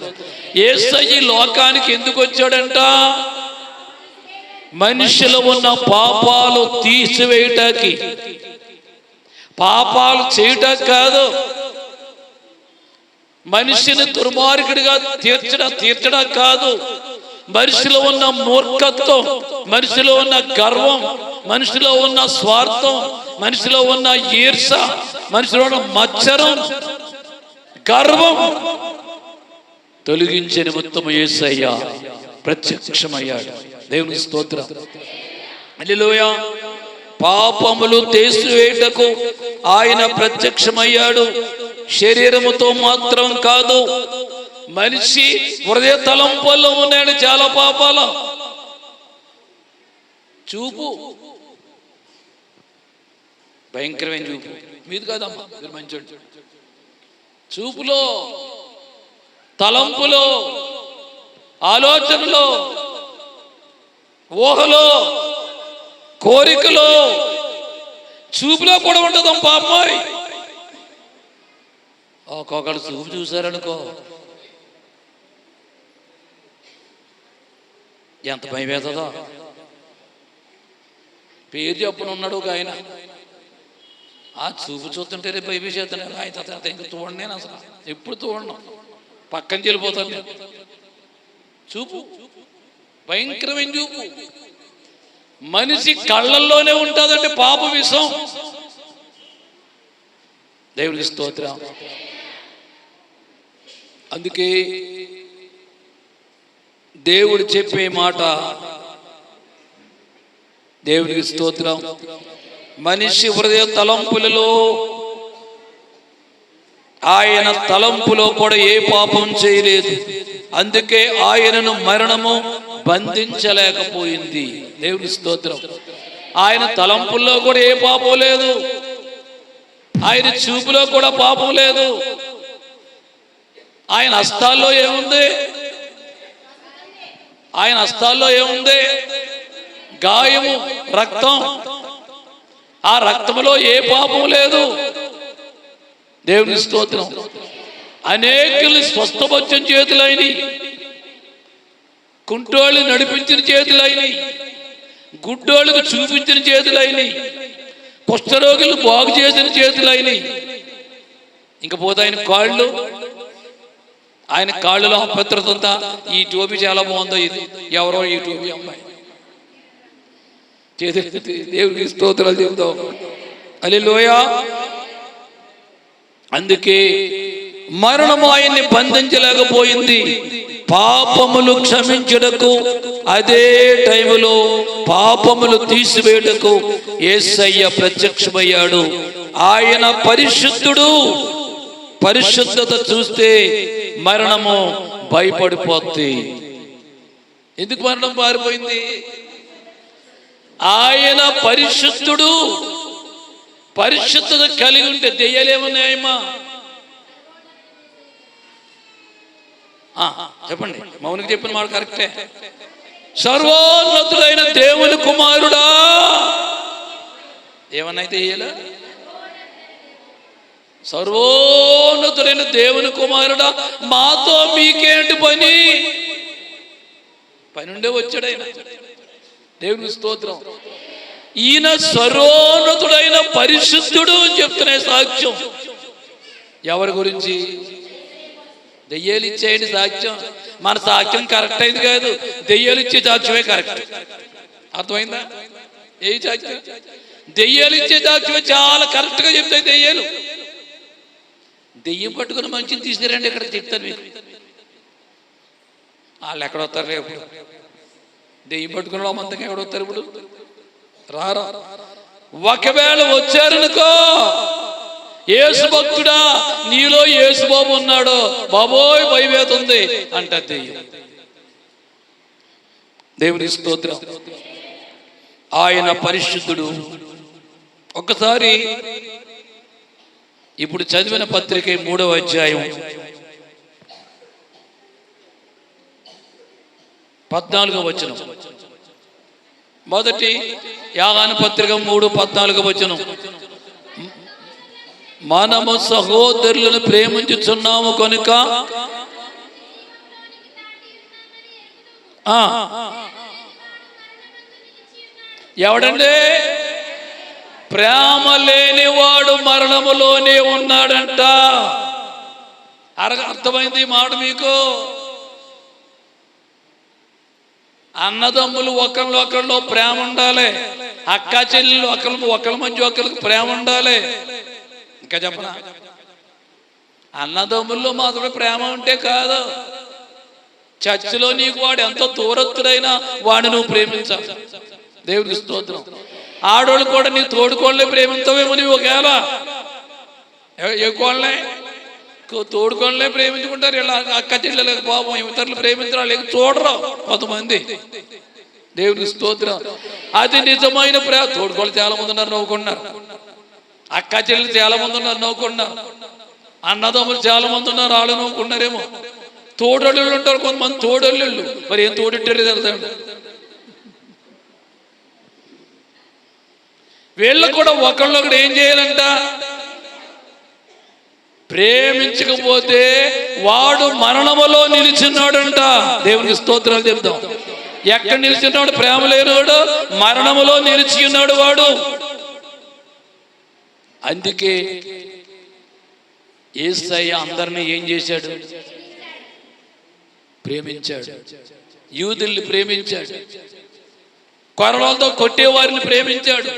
యేసయ్య లోకానికి ఎందుకు వచ్చాడంట? మనిషిలో ఉన్న పాపాలు తీసివేయటానికి, పాపాలు చేయటం కాదు, మనిషిని దుర్మార్గుడిగా తీర్చడం కాదు. మనిషిలో ఉన్న మూర్ఖత్వం, మనిషిలో ఉన్న గర్వం, మనిషిలో ఉన్న స్వార్థం, మనిషిలో ఉన్న ఈర్ష, మనిషిలో ఉన్న మత్సరం, గర్వం తొలగించే నిమిత్తము యేసయ్య ప్రత్యక్షమయ్యాడు. దేవుని స్తోత్రం. హల్లెలూయా. పాపములు తీసివేయుటకు ఆయన ప్రత్యక్షమయ్యాడు. శరీరముతో మాత్రం కాదు, మనిషి హృదయ తలంపుల్లో ఉన్నాడు చాలా పాపాలు. చూపు భయంకరమైన చూపు మీది కాదమ్మా, మీరు మంచోడు. చూపులో, తలంపులో, ఆలోచనలో, ఊహలో, కోరికలో, చూపులో కూడా ఉంటుందం పాపాయ్. ఒక్కొక్కడు చూపు చూశారనుకో ఎంత భయం వేస్తుందో. పేరు చెప్పున ఉన్నాడు ఒక ఆయన, ఆ చూపు చూస్తుంటే రేపు భయం చేస్తాను. ఆయన ఇంక చూడండి, నేను అసలు ఎప్పుడు చూడను, పక్కన చెల్లిపోతాను నేను. చూపు భయంకరమైన చూపు. మనిషి కళ్ళల్లోనే ఉంటుందంటే పాప విషం. దేవుడికి స్తోత్రం. అందుకే దేవుడు చెప్పే మాట, దేవుడికి స్తోత్రం, మనిషి హృదయ తలంపులలో, ఆయన తలంపులో కూడా ఏ పాపం చేయలేదు. అందుకే ఆయనను మరణము బంధించలేకపోయింది. దేవుని స్తోత్రం. ఆయన తలంపుల్లో కూడా ఏ పాపం లేదు, ఆయన చూపులో కూడా పాపం లేదు. ఆయన హస్తాల్లో ఏముంది? ఆయన హస్తాల్లో ఏముంది? గాయము, రక్తం. ఆ రక్తంలో ఏ పాపం లేదు. దేవుని స్తోత్రం. అనేకులు స్వస్థపరిచిన చేతులైనవి, కుంటోళ్ళు నడిపించిన చేతులైనవి, గుడ్డోళ్ళకు చూపించిన చేతులైనవి, కుష్ఠరోగులు బాగు చేసిన చేతులైనవి. ఇంకా పోతే ఆయన కాళ్ళు, ఆయన కాళ్ళలో అపవిత్రత. ఈ టోపీ చాలా బాగుందో, ఇది ఎవరో ఈ టోపీ అమ్మాయి చేతులు. దేవుడికి స్తోత్రాలు చెబుతాం. హల్లెలూయా. అందుకే మరణము ఆయన్ని బంధించలేకపోయింది. పాపములు క్షమించుటకు, అదే టైములో పాపములు తీసివేయుటకు యేసయ్య ప్రత్యక్షమయ్యాడు. ఆయన పరిశుద్ధుడు. పరిశుద్ధత చూస్తే మరణము భయపడిపోద్ది. ఎందుకు మరణం పారిపోయింది? ఆయన పరిశుద్ధుడు. పరిశుద్ధత కలిగి ఉంటే దెయ్యాలేమున్నాయమ్మా? చెప్పండి, మౌనికి చెప్పిన మాట కరెక్టే. సర్వోన్నతుడైన దేవుని కుమారుడా, ఏమన్నైతే దెయ్యాలు? సర్వోన్నతుడైన దేవుని కుమారుడా, మాతో మీకేంటి పని? పని ఉండే వచ్చాడు ఆయన. దేవుని స్తోత్రం. ఈయన సర్వోన్నతుడైన పరిశుద్ధుడు అని చెప్తున్న సాక్ష్యం ఎవరి గురించి? దెయ్యాలు ఇచ్చేయండి సాక్ష్యం. మన సాక్ష్యం కరెక్ట్ అయింది కాదు, దెయ్యాలు ఇచ్చే సాక్ష్యమే కరెక్ట్. అర్థమైందా? ఏ సాక్ష్యం? దెయ్యాలు ఇచ్చే సాక్ష్యమే చాలా కరెక్ట్గా చెప్తాయి దెయ్యాలు. దెయ్యం పట్టుకుని మంచిని తీసుకురండి, ఇక్కడ చెప్తాను మీకు. వాళ్ళు ఎక్కడ వస్తారు రేపు? దెయ్యం పట్టుకున్న మంతగా ఎక్కడ వస్తారు ఇప్పుడు? రారా. ఒకవేళ వచ్చారనుకో, యేసు భక్తుడా, నీలో యేసు బాబు ఉన్నాడు, బాబోయ్ భయమేతుంది అంటది దెయ్యం. దేవుని స్తోత్రం. ఆయన పరిశుద్ధుడు. ఒక్కసారి ఇప్పుడు చదివిన పత్రిక 3వ అధ్యాయం 14వ వచనం. మొదటి యోహాను పత్రిక 3:14వ వచనం. మనము సహోదరులను ప్రేమించుచున్నాము కనుక ఎవడండి? ప్రేమ లేనివాడు మరణములోనే ఉన్నాడంట. అర్థమైంది ఈ మాట మీకు? అన్నదమ్ములు ఒకరిలో ప్రేమ ఉండాలి. అక్క చెల్లెలు ఒకరి మధ్య ఒకరికి ప్రేమ ఉండాలి. ఇంకా చెప్పనా? అన్నదమ్ముల్లో మాత్రమే ప్రేమ ఉంటే కాదు. చర్చిలో నీకు వాడు ఎంతో దూరస్తుడైనా వాడిని నువ్వు ప్రేమించాలి. దేవుడికి స్తోత్రం. ఆడోళ్ళు కూడా నీ తోడుకోళ్ళే ప్రేమించవేమో నీవు. ఒకవేళ ఏ కోళ్ళే తోడుకోళ్ళే ప్రేమించుకుంటారు. ఇలా అక్క చెల్లెలకు పాపం ఇతరులు ప్రేమించడం లేక చూడరు కొంతమంది. దేవుడికి స్తోత్రం. అది నిజమైన ప్రేమ. తోడుకోళ్ళు చాలా మంది ఉన్నారు నవ్వుకున్నారు. అక్క చెల్లెలు చాలా మంది ఉన్నారు నవ్వుకున్నారు. అన్నదమ్ములు చాలా మంది ఉన్నారు, వాళ్ళు నవ్వుకున్నారేమో. తోడళ్ళు ఉంటారు కొంతమంది, తోడళ్ళు. మరి ఏం తోడెట్టారు తెలుసండి? వీళ్ళకు కూడా ఒకళ్ళొకడు ఏం చేయాలంట? ప్రేమించకపోతే వాడు మరణములో నిలిచిన్నాడంట. దేవునికి స్తోత్రాలు చెప్తాం. ఎక్కడ నిలిచిన్నాడు? ప్రేమ లేనివాడు మరణములో నిలిచి ఉన్నాడు వాడు. అందుకే యేసయ్య అందరినీ ఏం చేశాడు? ప్రేమించాడు. యూదుల్ని ప్రేమించాడు. కొరలతో కొట్టేవారిని ప్రేమించాడు.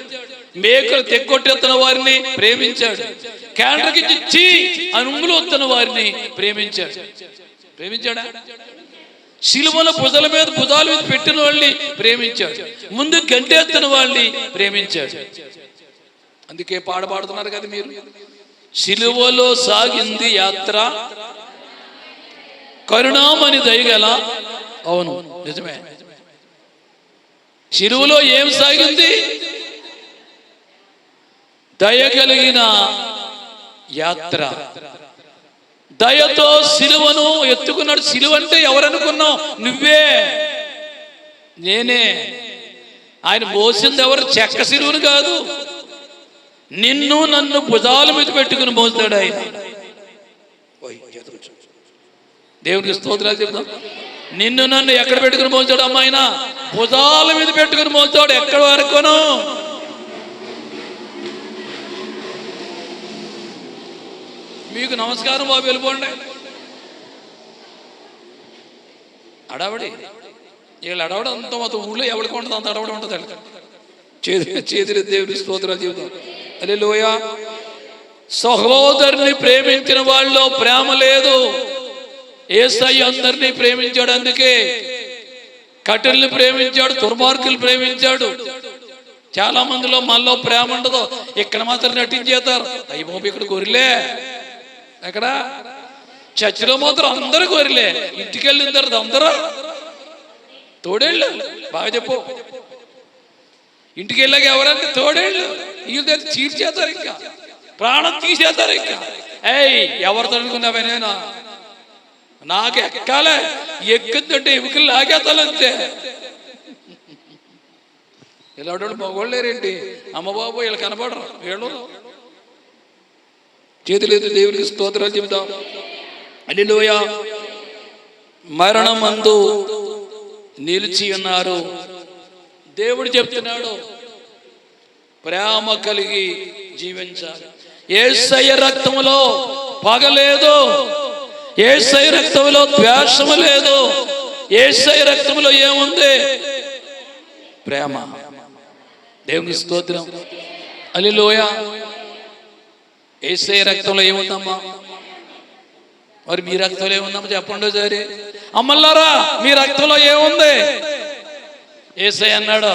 మేకలు తెగొట్టెత్తిన వారిని ప్రేమించాడు. క్యాండ్రకిచ్చి చీ అని ఉంగులు వస్తున్న వారిని ప్రేమించాడు. ప్రేమించాడా? శిలువల భుజాల మీద పెట్టిన వాళ్ళని ప్రేమించాడు. ముందు గంటెత్తిన వాళ్ళని ప్రేమించాడు. అందుకే పాడుతున్నారు కదా మీరు. శిలువలో సాగింది యాత్ర, కరుణామణి దయగల. అవును, నిజమే. శిలువలో ఏం సాగింది? దయగలిగిన యాత్ర. దయతో సిలువను ఎత్తుకున్నాడు. సిలువ అంటే ఎవరనుకున్నావు? నువ్వే, నేనే. ఆయన మోసింది ఎవరు? చెక్క సిలువను కాదు. నిన్ను నన్ను భుజాల మీద పెట్టుకుని మోస్తాడు ఆయన. దేవునికి స్తోత్రాలు చెప్తాం. నిన్ను నన్ను ఎక్కడ పెట్టుకుని మోస్తాడు? అమ్మాయినా భుజాల మీద పెట్టుకుని మోస్తాడు. ఎక్కడ వరకును? మీకు నమస్కారం బాబు, వెళ్ళిపోండి. అడవడి వీళ్ళు అడవడం అంత మొత్తం ఊళ్ళో ఎవరికి ఉంటుంది, అంత అడవడం ఉంటుంది. చేతులు దేవుని స్తోత్రాలు చెబుతాం. హల్లెలూయా. సహోదరుని ప్రేమించిన వాళ్ళలో ప్రేమ లేదు. యేసయ్య అందరినీ ప్రేమించాడు. అందుకే కఠినుల్ని ప్రేమించాడు, దుర్మార్గులు ప్రేమించాడు. చాలా మందిలో మనలో ప్రేమ ఉండదు. ఇక్కడ మాత్రం నటించేస్తారు. అయ్యి బాబు ఇక్కడ గొర్రెలే. ఎక్కడ? చర్చిలో మాత్రం అందరూ గొర్రెలే. ఇంటికి వెళ్ళిన తర్వాత అందరూ తోడేళ్ళు. బాగా చెప్పు. ఇంటికి వెళ్ళాక ఎవరంటే తోడేళ్ళు. వీళ్ళు దగ్గర చీల్చేస్తారు, ఇంకా ప్రాణం తీసేస్తారు. ఇంకా ఎవరితో అనుకున్నావే? నేను నాకు ఎక్కాలే, ఎక్కుతుంటే ఎముకలు లాగేస్తానంతే. ఇలా మగవాళ్ళు లేరేంటి? అమ్మ బాబు వీళ్ళు కనపడరు. వీళ్ళు చేతులేదు. దేవునికి స్తోత్రాలు చెబుతాం. హల్లెలూయా. మరణమందు నిలిచి ఉన్నారు. దేవుడు చెప్తున్నాడు ప్రేమ కలిగి జీవించాలి. యేసయ్య రక్తములో పగలేదు. యేసయ్య రక్తములో ద్వేషము లేదు. యేసయ్య రక్తములో ఏముంది? ప్రేమ. దేవునికి స్తోత్రం. హల్లెలూయా. యేసయ్య రక్తంలో ఏముందమ్మా? మరి మీ రక్తంలో ఏముందమ్మా చెప్పండి సరే. అమ్మల్లారా మీ రక్తంలో ఏముంది? యేసయ్య అన్నాడు,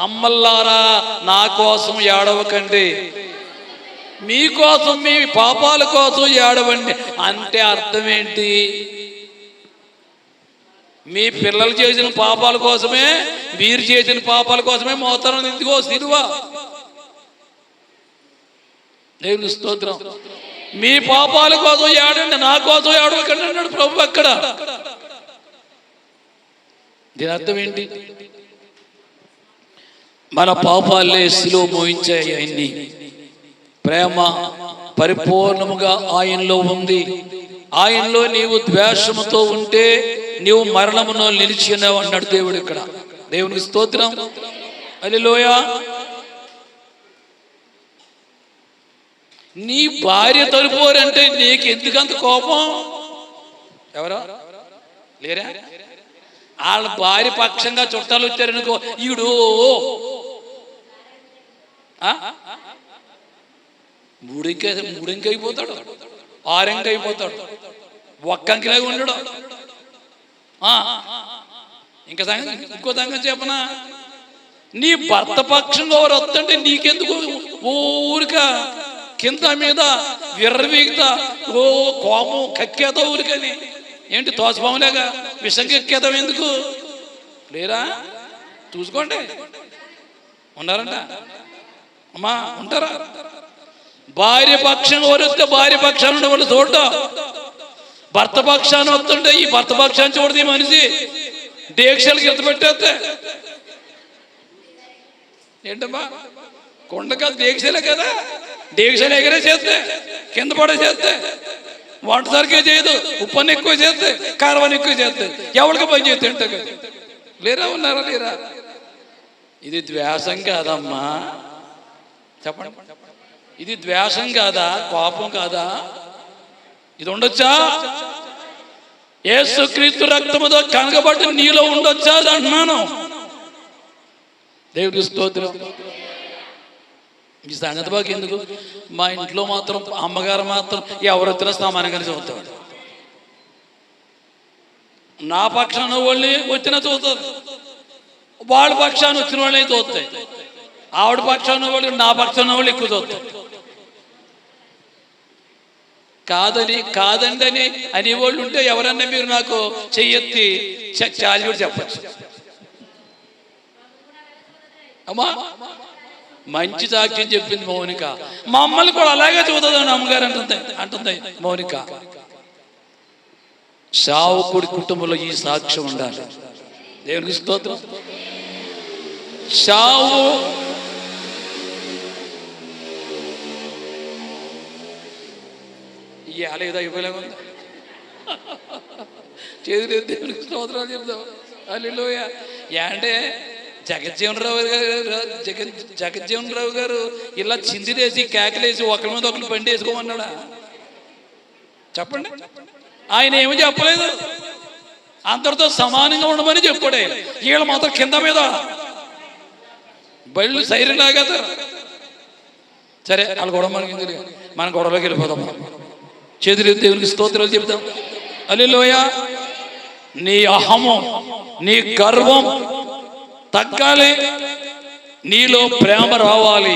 అమ్మల్లారా నా కోసం ఏడవకండి, మీకోసం, మీ పాపాల కోసం ఏడవండి. అంటే అర్థం ఏంటి? మీ పిల్లలు చేసిన పాపాల కోసమే, మీరు చేసిన పాపాల కోసమే మోతారం ఎందుకో సిలువ. దేవుని స్తోత్రం. మీ పాపాల కోసం ఏడండి, నా కోసం ఏడవకండి అన్నాడు ప్రభు అక్కడ. దీని అర్థం ఏంటి? మన పాపాలే సిలువ మోయించాయి ఆయన్ని. ప్రేమ పరిపూర్ణముగా ఆయనలో ఉంది. ఆయనలో నీవు ద్వేషముతో ఉంటే నీవు మరణమును నిలిచి ఉన్నావు అన్నాడు దేవుడు ఇక్కడ. దేవునికి స్తోత్రం. హల్లెలూయా. నీ భార్య తలుపోరంటే నీకు ఎందుకంత కోపం? ఎవరో లేరా? వాళ్ళ భార్య పక్షంగా చుట్టాలు వచ్చారనుకో, ఈడు మూడింకి అయిపోతాడు, ఆరంకి అయిపోతాడు, ఒక్కంకిలాగా ఉండడు. ఇంకా ఇంకో సంగతి చెప్పనా, నీ భర్త పక్షంగా ఎవరు వస్తుంటే నీకెందుకు ఊరిక కింద మీద విర్రవీగుతా ఓ కోపం కక్కేత ఊరికని? ఏంటి తోసపాములేగా విషం కక్కేతాం ఎందుకు? లేరా? చూసుకోండి, ఉన్నారంట అమ్మా, ఉంటారా? భార్య పక్షంగా ఎవరు వస్తే భార్య పక్షాన్ని ఉండే వాళ్ళు చూడటం, భర్త పక్షాన్ని వస్తుంటే ఈ భర్త పక్షాన్ని చూడదు ఈ మనిషి. దీక్షలకి ఎత్త పెట్టేస్తే ఏంటమ్మా, కొండ కాదు దీక్షలే కదా, దీక్షలు ఎగరే చేస్తే కింద పడే చేస్తే వంట సరిగ్గా చేయదు, ఉప్పని ఎక్కువ చేస్తే కారవాన్ని ఎక్కువ చేస్తే ఎవరికి పని చేస్తే తింటా కదా. లేరా? ఉన్నారా? లేరా? ఇది ద్వేషం కాదమ్మా, చెప్పండి. ఇది ద్వేషం కాదా? కోపం కాదా? ఇది ఉండొచ్చా? యేసుక్రీస్తు రక్తముతో కనగబట్టి నీలో ఉండొచ్చా అంటున్నాను. దేవుడికి స్తోత్రం. ఈ సంగతి బాగా ఎందుకు? మా ఇంట్లో మాత్రం అమ్మగారు మాత్రం ఎవరొచ్చినా సమానంగానే చూస్తాడు. నా పక్షాన వాళ్ళు వచ్చినా చూస్తారు, వాళ్ళ పక్షాన్ని వచ్చిన వాళ్ళే చూస్తాయి. ఆవిడ పక్షాన వాళ్ళు నా పక్షాన వాళ్ళు ఎక్కువ చూస్తారు. కాదండి అని అనేవాళ్ళు ఉంటే ఎవరన్నా మీరు నాకు చెయ్యెత్తి చాలి కూడా చెప్పచ్చు. అమ్మా, మంచి సాక్ష్యం చెప్పింది మౌనిక. మమ్మల్ని కూడా అలాగే చూద్దాం అమ్మగారు అంటుంది మౌనిక. శావకుడి కుటుంబంలో ఈ సాక్ష్యం ఉండాలి. దేవునికి స్తోత్రం. శావు ఏదో ఇవ్వలేము చేతులు దేవునికి స్తోత్రాలు చెప్తాం. హల్లెలూయా. అంటే జగజ్జీవన్ రావు గారు ఇలా చిందిరేసి కేకలేసి ఒకరి మీద ఒకరు బండి వేసుకోమన్నాడా? చెప్పండి. ఆయన ఏమి చెప్పలేదు, అందరితో సమానంగా ఉండమని చెప్పాడు. వీళ్ళు మాత్రం కింద మీద బళ్ళు సైరన్ లాగా. సరే, వాళ్ళ గొడవ మనకి మన గొడవలోకి వెళ్ళిపోదాం. చేతులు దేవునికి స్తోత్రాలు చెప్తాం. హల్లెలూయా. నీ అహము, నీ గర్వం తగ్గాలి, నీలో ప్రేమ రావాలి.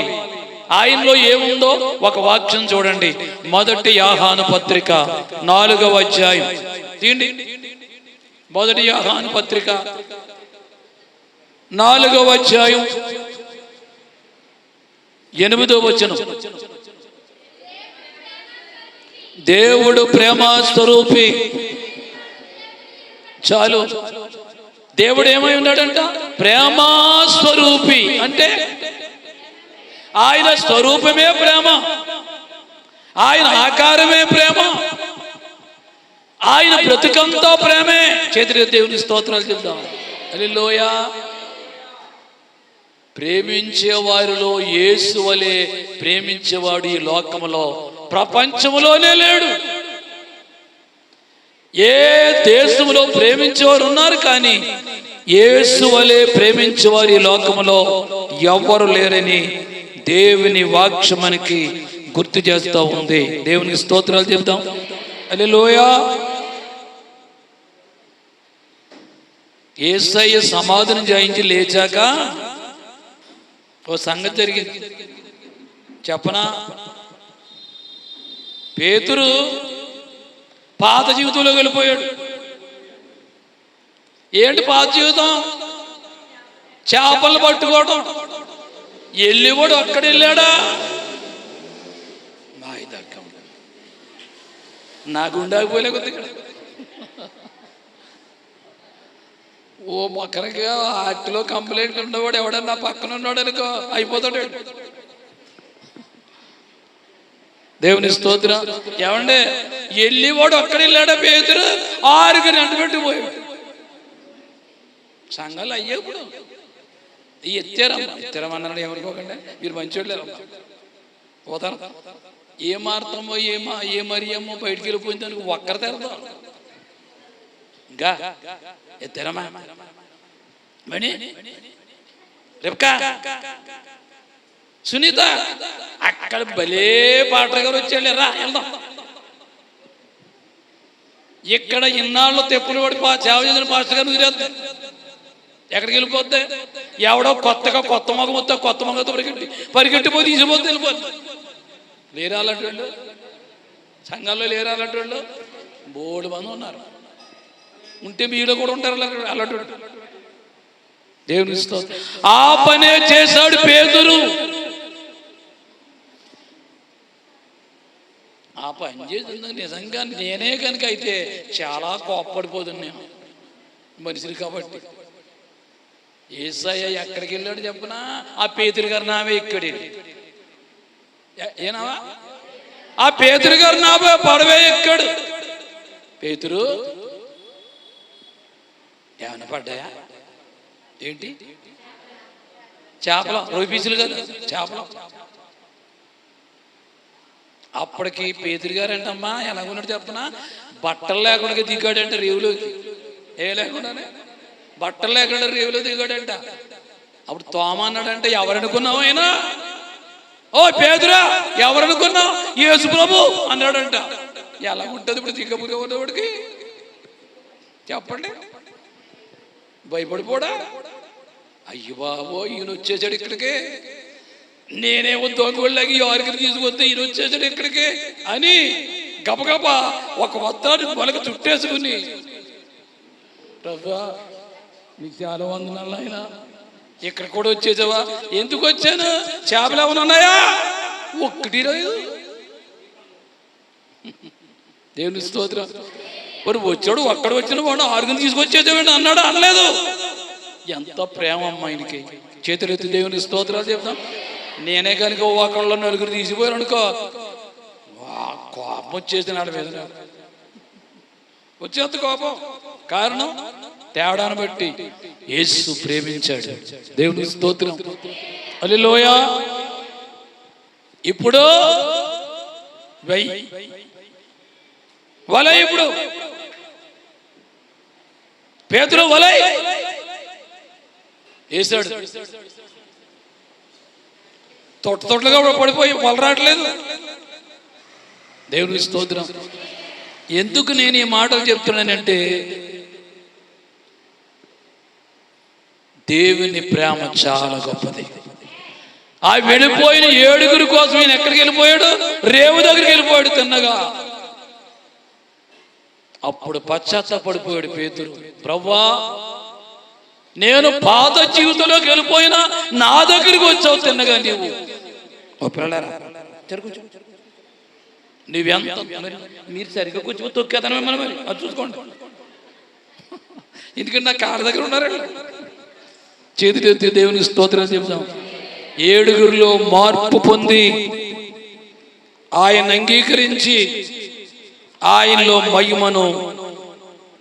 ఆయనలో ఏముందో ఒక వాక్యం చూడండి. మొదటి యోహాను పత్రిక 4వ అధ్యాయం తీయండి. మొదటి యోహాను పత్రిక 4వ అధ్యాయం 8వ వచనం. దేవుడు ప్రేమ స్వరూపి. చాలు. దేవుడు ఏమై ఉన్నాడంట? ప్రేమ స్వరూపి. అంటే ఆయన స్వరూపమే ప్రేమ, ఆయన ఆకారమే ప్రేమ, ఆయన బ్రతుకంతా ప్రేమే. చేతులు దేవుని స్తోత్రాలు చెప్దాం. హల్లెలూయా. ప్రేమించే వారిలో యేసు వలె ప్రేమించేవాడు ఈ లోకములో ప్రపంచములోనే లేడు. ఏ దేశంలో ప్రేమించేవారు ఉన్నారు, కానీ యేసు వలె ప్రేమించేవారు ఈ లోకములో ఎవ్వరు లేరని దేవుని వాక్యం మనకి గుర్తు చేస్తూ ఉంది. దేవునికి స్తోత్రాలు చెప్తాం. హల్లెలూయా. యేసయ్య సమాధిని జయించి లేచాక ఓ సంగతి జరిగింది చెప్పనా. పేతురు పాత జీవితంలోకి వెళ్ళిపోయాడు. ఏంటి పాత జీవితం? చేపలు పట్టుకోవడం. వెళ్ళివాడు అక్కడ వెళ్ళాడా? మాయ దక్క నా గుండాకి పోలే కొద్దిగా ఓ మొక్కరగా ఆర్టిలో కంప్లైంట్ ఉండేవాడు ఎవడన్నా పక్కన ఉన్నాడు అనుకో అయిపోతాడు. దేవుని స్తోత్రం. ఏమండే వెళ్ళివాడు అక్కడ వెళ్ళాడా? పేతురు 6 అంటుపెట్టిపోయాడు. సంఘాలు అయ్యేప్పుడు ఎత్తారమ్మన్నాడు. ఏమనుకోకండి, మీరు మంచివాళ్ళేరమ్మా పోతారు. ఏ మార్తమో ఏ మరియమ్మో బయటికి వెళ్ళిపోయింది దానికి ఒక్కరు తెరదాం ఇంకా ఎత్తారమ్మా మణి రేపుకా సునీత అక్కడ భలే పాటలు గారు వచ్చాడు. రా వెళ్దాం. ఇక్కడ ఇన్నాళ్ళు తెప్పులు పడి సేవ చేసిన పాస్టర్ గారు తిరేద్దా ఎక్కడికి వెళ్ళిపోద్ది? ఎవడో కొత్త మొగ మొత్తం కొత్త మొగతో పరిగెట్టిపోతే తీసిపోతే వెళ్ళిపోద్ది. లేరు అలాంటి వాళ్ళు సంఘాల్లో, లేరు అలాంటి వాళ్ళు 3 మంది ఉన్నారు. ఉంటే మీలో కూడా ఉంటారు అలాంటి వాళ్ళు. దేవుని స్తోత్రం. ఆ పనే చేశాడు పేతురు. ఆ పని చేసింది నిజంగా నేనే కనుక అయితే చాలా కోప్పడిపోతుంది నేను మనిషిని కాబట్టి. యేసయ్య ఎక్కడికి వెళ్ళాడు చెప్పనా? ఆ పేతురు గారు నావే ఎక్కడి ఏనావా? ఆ పేతురు గారు నావే పడవే ఎక్కాడు. పేతురు ఏమైనా పడ్డాయా ఏంటి? చేపలు 2 పీసులు కదా చేపలు. అప్పటికి పేతురు గారు అంటమ్మా ఎలాగున్నాడు చెప్పనా? బట్టలు లేకుండా దిగాడంట రేవులోకి. ఏ లేకుండానే బట్టలు లేకుండా రేవులో దిగాడంట. అప్పుడు తోమ అన్నాడంటే ఎవరనుకున్నావు అయినా? ఓ పేతురా ఎవరనుకున్నావు? యేసు ప్రభు అన్నాడంట. ఎలా ఉంటుంది ఇప్పుడు దిగ్గబురేవాడికి చెప్పండి? భయపడిపోడా? అయ్యో బాబో ఈయన వచ్చేసాడు ఇక్కడికి, నేనేమో దొంగళ్ళకి 6 తీసుకొస్తే ఈయన వచ్చేసాడు ఇక్కడికి అని గబగబా ఒక వత్తాడు మొలక చుట్టేసుకుని, ప్రభా నీకు చాలా వందనాలు ఆయన, ఇక్కడ కూడా వచ్చేసావా? ఎందుకు వచ్చాను? చేపలు ఏమైనా ఉన్నాయా? ఒక్కటి లేదు. దేవుని స్తోత్రం. మరి వచ్చాడు ఒక్కడ వచ్చిన వాడు 6 తీసుకొచ్చేసాడు అన్నాడు? అనలేదు. ఎంత ప్రేమ అమ్మ ఆయనకి. చేతులెత్తి దేవుని స్తోత్రాలు చెప్తాం. నేనే కనుక ఒకళ్ళు 4 తీసిపోయాను అనుకో, కోపం వచ్చేసి నాడు మీద వచ్చేంత కోపం. కారణం తేడాను బట్టి యేసు ప్రేమించాడు. దేవుని స్తోత్రం. హల్లెలూయా. ఇప్పుడు వలై, ఇప్పుడు పేతురు వలై వేసాడు. తొట్టుగా పడిపోయి వల రావట్లేదు. దేవుని స్తోత్రం. ఎందుకు నేను ఈ మాటలు చెప్తున్నానంటే, దేవుని ప్రేమ చాలా గొప్పది. ఆ వెళ్ళిపోయిన 7 కోసం ఈయన ఎక్కడికి వెళ్ళిపోయాడు? రేవు దగ్గరికి వెళ్ళిపోయాడు తిన్నగా. అప్పుడు పశ్చాత్తాపడిపోయాడు పేతురు. ప్రభువా నేను పాత జీవితంలోకి వెళ్ళిపోయినా నా దగ్గరికి వచ్చావు తిన్నగా నీవు. నువ్వెంత మీరు సరిగ్గా కూర్చో తొక్కేతను మిమ్మల్ని మరి అది చూసుకోండి. ఎందుకంటే నా కాళ్ళ దగ్గర ఉన్నారండి. చేతులెత్తి దేవుని స్తోత్రం చెప్తాం. 7 మార్పు పొంది ఆయన అంగీకరించి ఆయనలో మహిమను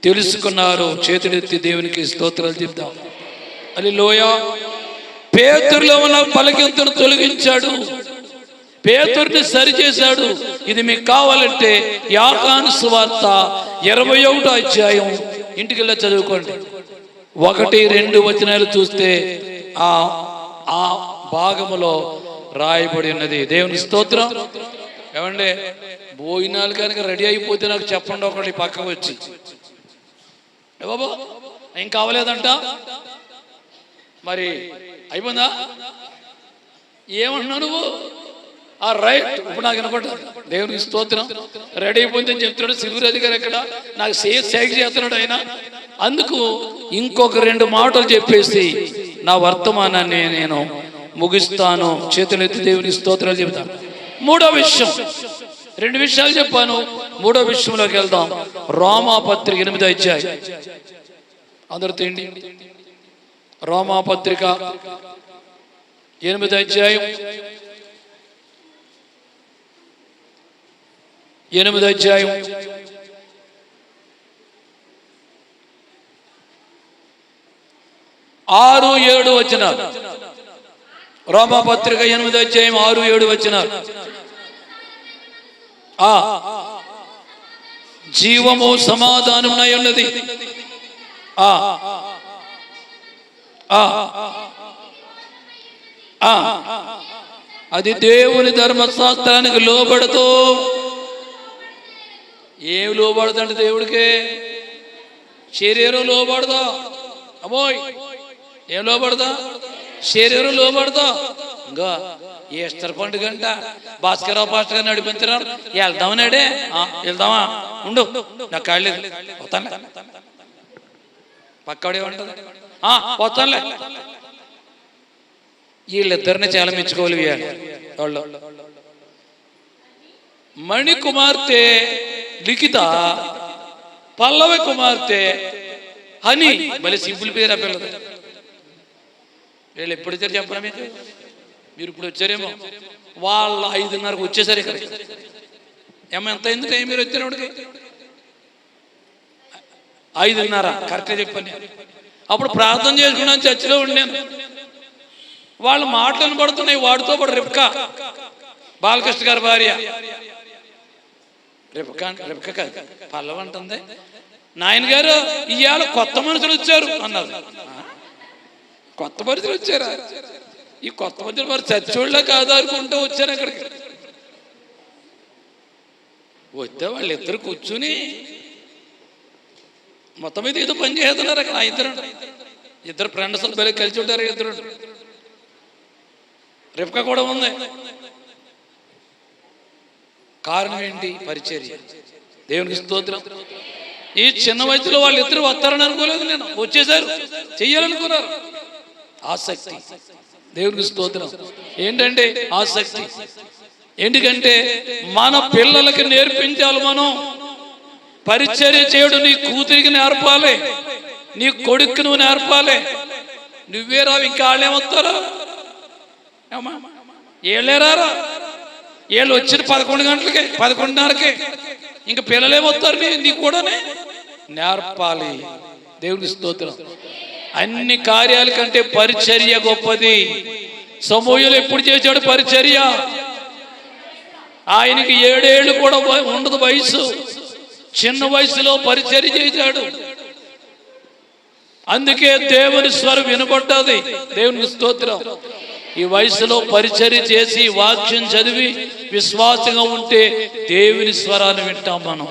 తెలుసుకున్నారు. చేతులెత్తి దేవునికి స్తోత్రాలు చెప్తాం. హల్లెలూయా. పేతురులో ఉన్న బలహీనతను తొలగించాడు, పేతురుని సరిచేశాడు. ఇది మీకు కావాలంటే యోహాను సువార్త 21వ అధ్యాయం ఇంటికి వెళ్ళి చదువుకోండి. 1-2 వచనాలు చూస్తే ఆ భాగములో రాయబడి ఉన్నది. దేవుని స్తోత్రం. ఏమండి భోజనాలు కనుక రెడీ అయిపోతే నాకు చెప్పండి ఒకటి పక్కకు వచ్చి. బాబా ఏం కావలేదంట మరి అయిపోయిందా? ఏమన్నా నువ్వు? రైట్, ఇప్పుడు నాకు వినపడ్డా. దేవునికి స్తోత్రం. రెడీ అయిపోయిందని చెప్తున్నాడు. సిల్వర్ అధికారి ఎక్కడ నాకు సేక్ చేస్తున్నాడు ఆయన. అందుకు ఇంకొక 2 మాటలు చెప్పేసి నా వర్తమానాన్ని నేను ముగిస్తాను. చేతులెత్తి దేవునికి స్తోత్రాలు చెబుతాను. 3వ విషయం, 2 విషయాలు చెప్పాను. 3వ విషయంలోకి వెళ్దాం. రోమాపత్రిక 8వ అధ్యాయం. అందరూ తిండి. రోమాపత్రిక 8వ అధ్యాయం, 8వ అధ్యాయం 6-7 వచనాలు. రోమాపత్రిక 8వ అధ్యాయం 6-7 వచనాలు. జీవము సమాధానమునై ఉన్నది. అది దేవుని ధర్మశాస్త్రానికి లోబడుతూ. ఏమి లోబడదంటే దేవుడికి శరీరం లోబడదా. అమ్మోయ్, ఏం లోబడదా? శరీరం లోబడదా. ఇంకా ఈస్టర్ పండుగ అంట భాస్కరరావు పాస్టర్ గారిని నడిపించారు. వెళ్దామన్నాడే. వెళ్దామా? ఉండు, నాకు కాళ్ళే పోతానులే. పక్కడే ఉంటుంది. పోతానులే. వీళ్ళిద్దరిని చాలా మెచ్చుకోవాలి వాళ్ళు. మణి కుమార్తె లిఖిత, పల్లవి కుమార్తె హని. మళ్ళీ సింపుల్ పేరు ఆ పిల్లది. వీళ్ళు ఎప్పుడు వచ్చారు చెప్పరా మీకు? మీరు ఇప్పుడు వచ్చారేమో. వాళ్ళ 5:30కు వచ్చేసరి ఇక్కడ. ఎంత అయింది టైం మీరు వచ్చినప్పటికి? 5:30 కరెక్ట్గా చెప్పండి. అప్పుడు ప్రార్థన చేసుకున్నాను, చర్చిలో ఉండాను. వాళ్ళు మాటలు పడుతున్నాయి. వాడితో పాటు రిబ్కా, బాలకృష్ణ గారి భార్య. రిబ్కా కాదు, పల్లవి అంటుంది. నాయన గారు ఇవాళ కొత్త మనుషులు వచ్చారు అన్నారు. కొత్త మనుషులు వచ్చారా? ఈ కొత్త మనుషులు మరి చచ్చోళ్ళ కాదు అనుకుంటూ వచ్చారు. అక్కడికి వస్తే వాళ్ళిద్దరు కూర్చుని మొత్తం మీద ఏదో పని చేస్తున్నారు అక్కడ. ఇద్దరు ఫ్రెండ్స్ బలి కలిసి ఉంటారు. ఇద్దరు. రిబ్కా కూడా ఉంది. కారణం ఏంటి? పరిచర్య. దేవునికి స్తోత్రం. ఈ చిన్న వయసులో వాళ్ళిద్దరు వస్తారని అనుకోలేదు నేను. వచ్చేసారు, చెయ్యాలనుకున్నారు. ఆసక్తి. దేవునికి స్తోత్రం. ఏంటంటే ఆసక్తి. ఎందుకంటే మన పిల్లలకి నేర్పించాలి. మనం పరిచర్య చేయడం నీ కూతురికి నేర్పాలి, నీ కొడుక్కి నువ్వు నేర్పాలి. నువ్వే రావు, ఇంకా వాళ్ళేమొస్తారా? ఏళ్ళేరారా? ఏళ్ళు వచ్చిన 11 గంటలకి 11:30కి. ఇంకా పిల్లలేమొస్తారు? నీ కూడా నేర్పాలి. దేవుని స్తోత్రం. అన్ని కార్యాల కంటే పరిచర్య గొప్పది. సమూయేలు ఎప్పుడు చేశాడు పరిచర్య? ఆయనకి 7 ఏళ్ళు కూడా ఉండదు వయసు. చిన్న వయసులో పరిచర్య చేశాడు. అందుకే దేవుని స్వరం వినబడ్డది. దేవునికి స్తోత్రం. ఈ వయసులో పరిచర్య చేసి వాక్యం చదివి విశ్వాసంగా ఉంటే దేవుని స్వరాన్ని వింటాం మనం.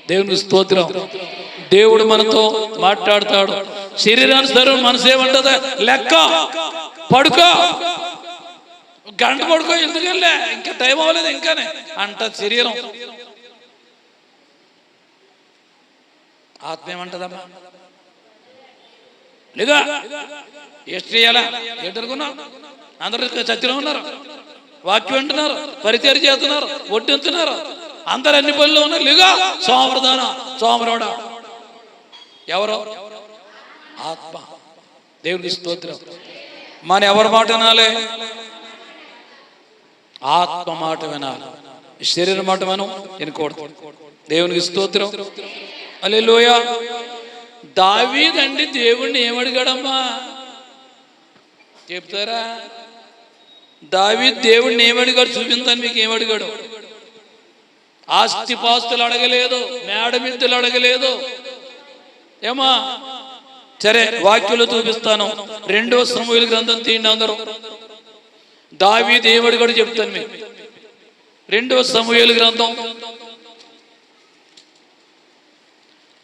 దేవునికి స్తోత్రం. దేవుడు మనతో మాట్లాడతాడు. శరీరానుసారం మనసు ఏమంటదా? లెక్క పడుకో, గంట పడుకో, ఎందుకెళ్ళే ఇంకా టైం అవ్వలేదు ఇంకానే అంట శరీరం. ఆత్మ ఏమంటదమ్మా? లేదా ಎಷ್ಟು చేయాలా? ఏంటనుకున్నా? అందరూ చర్చలో ఉన్నారు, వాక్యం అంటున్నారు, పరిచర్య చేస్తున్నారు, వడ్డించున్నారు, అందరు అన్ని పనులు ఉన్నారు. లేగా సోమరదాన సోమరోడ ఎవరో ఆత్మ. దేవుని స్తోత్రం. మన ఎవరి మాట వినాలి? ఆత్మ మాట వినాలి. శరీరం మాట మనం వినకూడదు. దేవునికి స్తోత్రం. హల్లెలూయా. దావీదండి దేవుణ్ణి ఏమడిగాడమ్మా చెప్తారా? దావీదు దేవుణ్ణి ఏమడిగాడు? చూపించాను మీకు. ఏమడిగాడు? ఆస్తిపాస్తులు అడగలేదు, మేడమిద్దులు అడగలేదు. ఏమా సరే, వాక్యంలో చూపిస్తాను. 2వ సమూయేలు గ్రంథం తీయండి అందరూ. దావీదు ఏమడిగాడు చెప్తాను మీకు. 2వ సమూయేలు గ్రంథం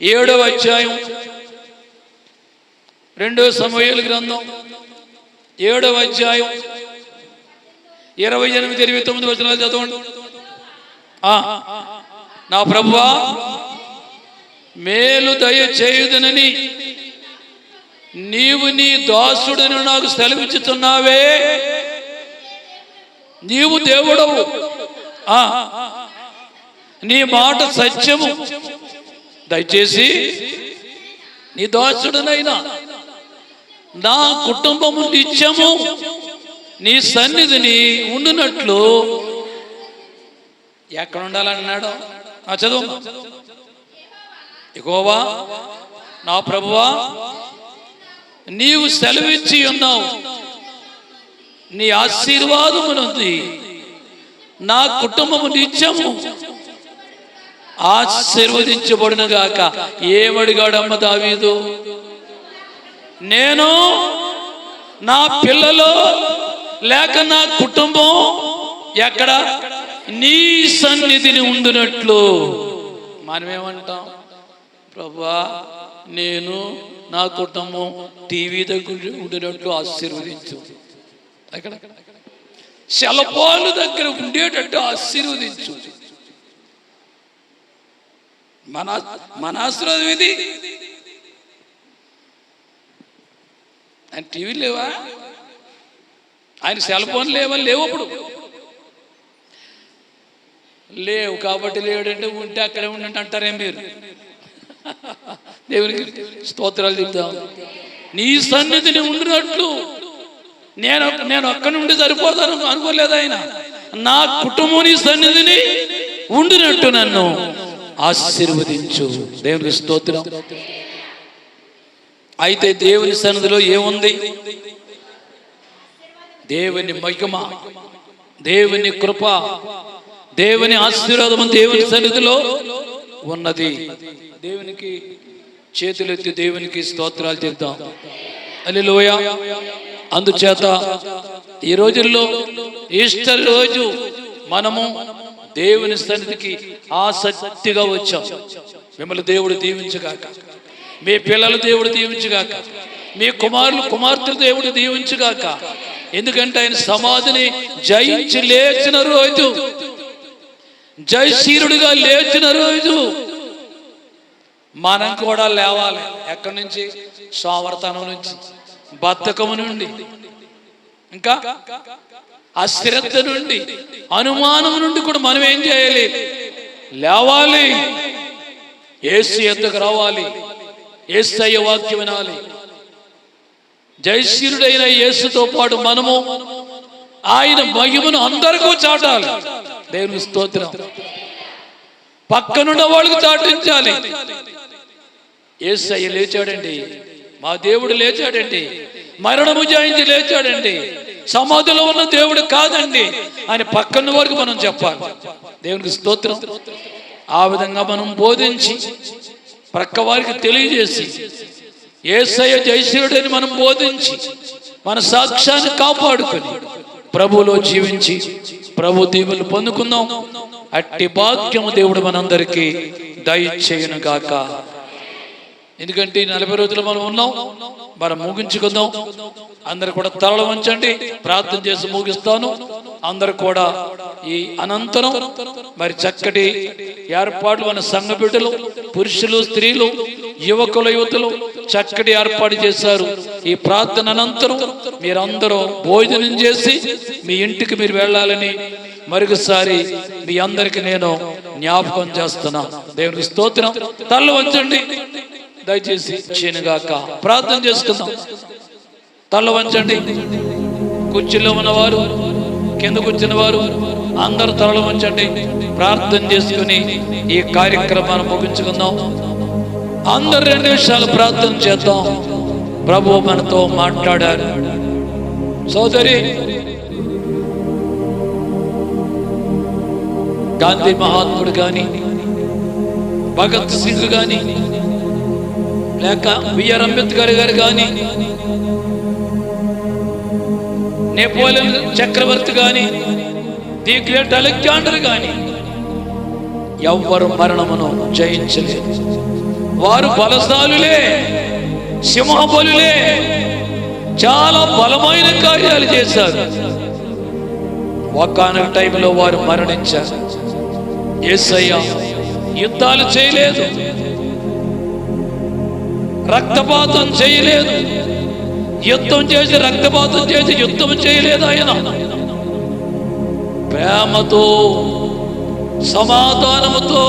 7వ అధ్యాయం. 2వ సమూయేలు గ్రంథం 7వ అధ్యాయం 28-29 వచనాలు చదవండి. నా ప్రభువా, మేలు దయచేయుదునని నీవు నీ దాసుడని నాకు సెలవిచ్చుతున్నావే. నీవు దేవుడవు, నీ మాట సత్యము. దయచేసి నీ దాసుడనైనా నా కుటుంబము నిత్యము నీ సన్నిధిని ఉండునట్లు ఎక్కడ ఉండాలన్నాడు? చదువు. యెహోవా నా ప్రభువా, నీవు సెలవిచ్చి ఉన్నావు, నీ ఆశీర్వాదమునుంది నా కుటుంబము నిత్యము ఆశీర్వదించబడును గాక. ఏమడిగాడమ్మ దావీదు? నేను, నా పిల్లలు లేక నా కుటుంబం ఎక్కడ? నీ సన్నిధిని ఉండునట్లు. మనమేమంటాం? ప్రభువా, నేను నా కుటుంబం టీవీ దగ్గర ఉండినట్లు ఆశీర్వదించు. అక్కడ శలపాలు దగ్గర ఉండేటట్టు ఆశీర్వదించు. మన ఆశీర్వాదం ఇది. ఆయన టీవీ లేవా? ఆయన సెల్ ఫోన్ లేవు అప్పుడు లేవు కాబట్టి లేడంటే ఉంటే అక్కడే ఉండండి అంటారేం మీరు? దేవునికి స్తోత్రాలు చెప్తాం. నీ సన్నిధిని ఉండినట్లు నేను అక్కడి నుండి సరిపోతాను అనుకోలేదు ఆయన. నా కుటుంబం నీ సన్నిధిని ఉండినట్టు నన్ను ఆశీర్వదించు. దేవునికి స్తోత్రం. అయితే దేవుని సన్నిధిలో ఏముంది? దేవుని మహిమ, దేవుని కృప, దేవుని ఆశీర్వాదం దేవుని సన్నిధిలో ఉన్నది. దేవునికి చేతులెత్తి దేవునికి స్తోత్రాలు చెప్తాం. హల్లెలూయా. అందుచేత ఈ రోజుల్లో ఈస్టర్ రోజు మనము దేవుని సన్నిధికి ఆసక్తిగా వచ్చాం. మిమ్మల్ని దేవుడు దీవించుగాక, మీ పిల్లలు దేవుడు దీవించుగాక, మీ కుమారులు కుమార్తెలు దేవుడు దీవించుగాక. ఎందుకంటే ఆయన సమాధిని జయించి లేచిన రోజు, జయశీరుడిగా లేచిన రోజు. మనం కూడా లేవాలి. ఎక్కడి నుంచి? సోమర్తనం నుంచి, బద్ధకము నుండి, ఇంకా అశ్రద్ధ నుండి, అనుమానం నుండి కూడా మనం ఏం చేయాలి? లేవాలి. యేసు ఎద్దకు రావాలి. యేసయ్య వాక్యం వినాలి. జయశీలుడైన యేసుతో పాటు మనము ఆయన మహిమను అందరికీ చాటాలి. దేవుని స్తోత్రం. పక్కనున్న వాళ్ళకు చాటించాలి. యేసయ్య లేచాడండి, మా దేవుడు లేచాడండి, మరణము జయించి లేచాడండి. సమాధిలో ఉన్న దేవుడు కాదండి ఆయన పక్కన వరకు మనం చెప్పాలి. దేవునికి స్తోత్రం. ఆ విధంగా మనం బోధించి ప్రక్క వారికి తెలియజేసి యేసయ్య జయశీలుడని మనం బోధించి మన సాక్ష్యాన్ని కాపాడుకొని ప్రభువులో జీవించి ప్రభు దీవులు పొందుకుందాం. అట్టి భాగ్యము దేవుడు మనందరికీ దయచేయును గాక. ఎందుకంటే 40 రోజులు మనం ఉన్నాం, మనం ముగించుకుందాం. అందరు కూడా తలలు వంచండి, ప్రార్థన చేసి ముగిస్తాను. అందరు కూడా ఈ అనంతరం మరి చక్కటి ఏర్పాట్లు మన సంఘ బిడ్డలు, పురుషులు, స్త్రీలు, యువకులు, యువతులు చక్కటి ఏర్పాటు చేశారు. ఈ ప్రార్థన అనంతరం మీరందరూ భోజనం చేసి మీ ఇంటికి మీరు వెళ్ళాలని మరొకసారి మీ అందరికి నేను జ్ఞాపకం చేస్తున్నా. దేవునికి స్తోత్రం. తలలు వంచండి దయచేసి. చేయనుగాక ప్రార్థన చేసుకుందాం. తల వంచండి. కుర్చీలో ఉన్నవారు, కింద కూర్చున్న వారు అందరూ తలలు వంచండి. ప్రార్థన చేసుకుని ఈ కార్యక్రమాన్ని ముగించుకుందాం. అందరు 2 నిమిషాలు ప్రార్థన చేద్దాం. ప్రభు మనతో మాట్లాడారు. సోదరి గాంధీ మహాత్ముడు కానీ, భగత్ సింగ్ కానీ, లేక బిఆర్ అంబేద్కర్ గారు కానీ, నెపోలియన్ చక్రవర్తి కానీ, ది గ్రేట్ అలెగ్జాండర్ కానీ ఎవ్వరు మరణమును జయించలేదు. వారు బలశాలులే, సింహబలులే, చాలా బలమైన కార్యాలు చేశారు. ఒకానొక టైంలో వారు మరణించారు. యేసయ్య యుద్ధాలు చేయలేదు, రక్తపాతం చేయలేదు. యుద్ధం చేసి రక్తపాతం చేసి యుద్ధం చేయలేదు. ఆయన ప్రేమతో, సమాధానముతో,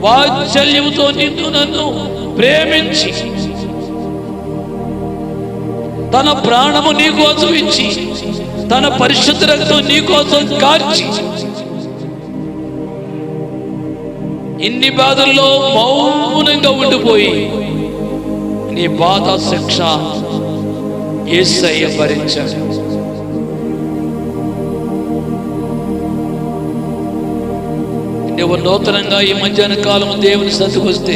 వాత్సల్యముతో నిన్ను నన్ను ప్రేమించి తన ప్రాణము నీ కోసం ఇచ్చి తన పరిశుద్ధ రక్తం నీ కోసం కార్చి ఇన్ని బాధల్లో మౌనంగా ఉండిపోయి నీ బాధ శిక్ష యేసయ్య భరించాడు. నువ్వు నూతనంగా ఈ మధ్యాహ్న కాలం దేవుని సన్నిధికి వస్తే,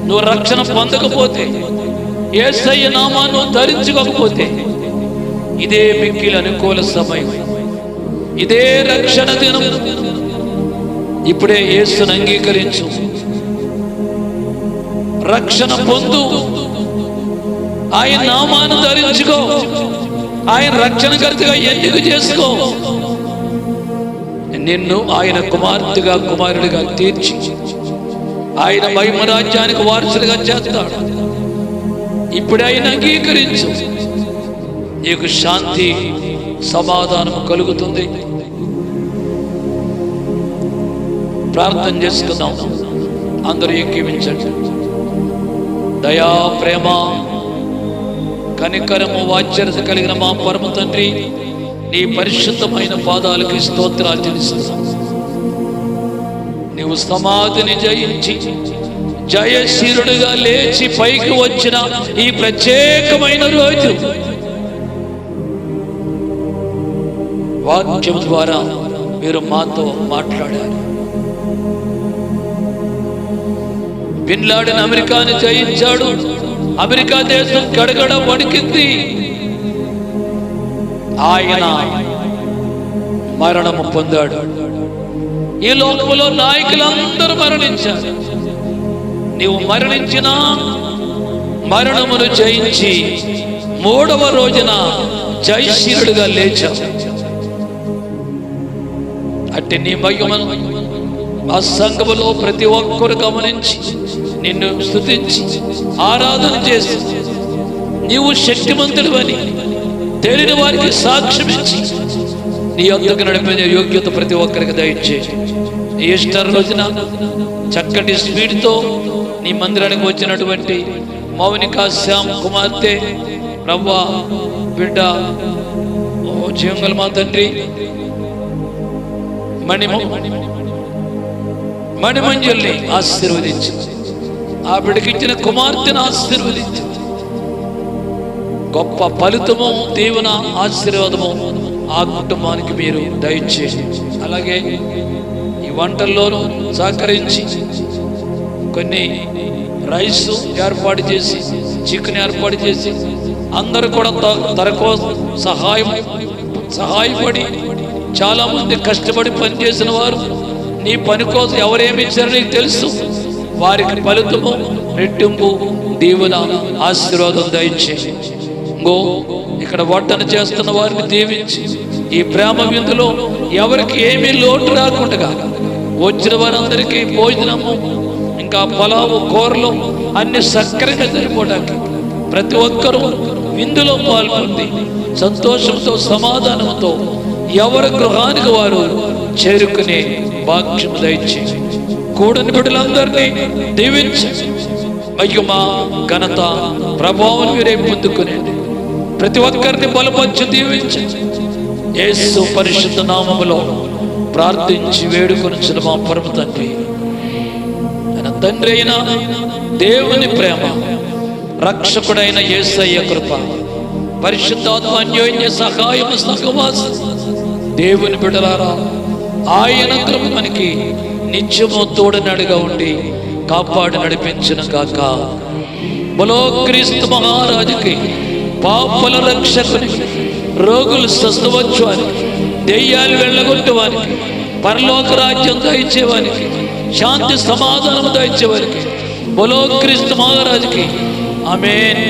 నువ్వు రక్షణ పొందకపోతే, యేసయ్య నామాన్ని ధరించుకోకపోతే, ఇదే మిక్కిలి అనుకూల సమయం, ఇదే రక్షణ దినం. ఇప్పుడే యేసును అంగీకరించు, రక్షణ పొందు, ఆయన నామాన్ని ధరించుకో, ఆయన రక్షణకర్తగా ఎన్నిక చేసుకో. నిన్ను ఆయన కుమార్తెగా కుమారుడిగా తీర్చి ఆయన మహిమ రాజ్యానికి వారసులుగా చేస్తాడు. ఇప్పుడే ఆయన అంగీకరించు, నీకు శాంతి సమాధానం కలుగుతుంది. ప్రార్థన చేసుకుందాం. అందరూ ఏకీవించండి. దయా, ప్రేమ, కనికరము, వాత్సల్యత కలిగిన మా పరమ తండ్రి, నీ పరిశుద్ధమైన పాదాలకి స్తోత్రాలు చెల్లిస్తున్నాం. నీవు సమాధిని జయించి జయశీలుడుగా లేచి పైకి వచ్చిన ఈ ప్రత్యేకమైన రోజు వాక్యం ద్వారా మీరు మాతో మాట్లాడారు. బిన్ లాడెన్ అమెరికాని జయించాడు. అమెరికా దేశం గడగడ వణికింది. ఆయన మరణము పొందాడు. ఈ లోకంలో నాయకులందరూ మరణించారు. నీవు మరణించిన మరణమును జయించి 3వ రోజున జయశీలుడుగా లేచావు. అంటే నీ మహిమను ఆ సంఘములో ప్రతి ఒక్కరు గమనించి నిన్ను స్తుతించి ఆరాధన చేసి నీవు శక్తిమంతుడు అని తెలియని వారికి సాక్ష్యమిచ్చి నీ యొద్దకు నడిపే యోగ్యత ప్రతి ఒక్కరికి దయచేసి, ఈస్టర్ రోజున చక్కటి స్పీడ్తో నీ మందిరానికి వచ్చినటువంటి మౌనిక శ్యామ్ కుమార్తె, రవ్వ బిడ్డ, ఓ జీవంగల మా తండ్రి, మణిమంజుల్ని ఆశీర్వదించి ఆ బిడ్డకిచ్చిన కుమార్తెను ఆశీర్వదించి గొప్ప ఫలితము, దీవెన, ఆశీర్వాదము ఆ కుటుంబానికి మీరు దయచేసి, అలాగే ఈ వంటల్లోనూ సహకరించి కొన్ని రైస్ ఏర్పాటు చేసి, చికెన్ ఏర్పాటు చేసి అందరూ కూడా తనకో సహాయపడి చాలా మంది కష్టపడి పనిచేసిన వారు నీ పని కోసం ఎవరేమి ఇచ్చారో నీకు తెలుసు. వారికి ఫలితము, రెట్టింపు, దీవెన, ఆశీర్వాదం దయచేసి ఇక్కడ వడ్డన చేస్తున్న వారిని దీవించి ఈ ప్రేమ విందులో ఎవరికి ఏమీ లోటు రాకుండా వచ్చిన వారందరికీ భోజనము, ఇంకా పలావు, కూరలు అన్ని సక్రంగా సరిపోవడానికి ప్రతి ఒక్కరూ విందులో పాల్గొంది సంతోషంతో, సమాధానంతో ఎవరి గృహానికి వారు చేరుకునే భాగ్యం దయచేసి కూడని బిడ్డలందరినీ దీవించి మహిమ, ఘనత, ప్రభావం మీరే పొందుకునేది ప్రతి ఒక్కరిని బలపరిచి దీవించి యేసు పరిశుద్ధ నామములో ప్రార్థించి వేడుకొనిచిన మా పరమ తండ్రి, ఆయన తండ్రి అయిన దేవుని ప్రేమ, రక్షకుడైన యేసయ్య కృప, పరిశుద్ధాత్మ అన్యోన్య సహాయము, సహవాసం దేవుని బిడ్డలారా ఆయన కృప మనకి నిత్యము తోడనడుగా ఉండి కాపాడి నడిపించిన కాక. బలో క్రీస్తు మహారాజుకి, పాపల రక్షకునికి, రోగులు స్వస్థవచ్చువానికి, దెయ్యాలు వెళ్ళగొట్టేవానికి, పరలోక రాజ్యం దయచేవానికి, శాంతి సమాధానం దయచేవానికి, బలో క్రీస్తు మహారాజుకి ఆమేన్.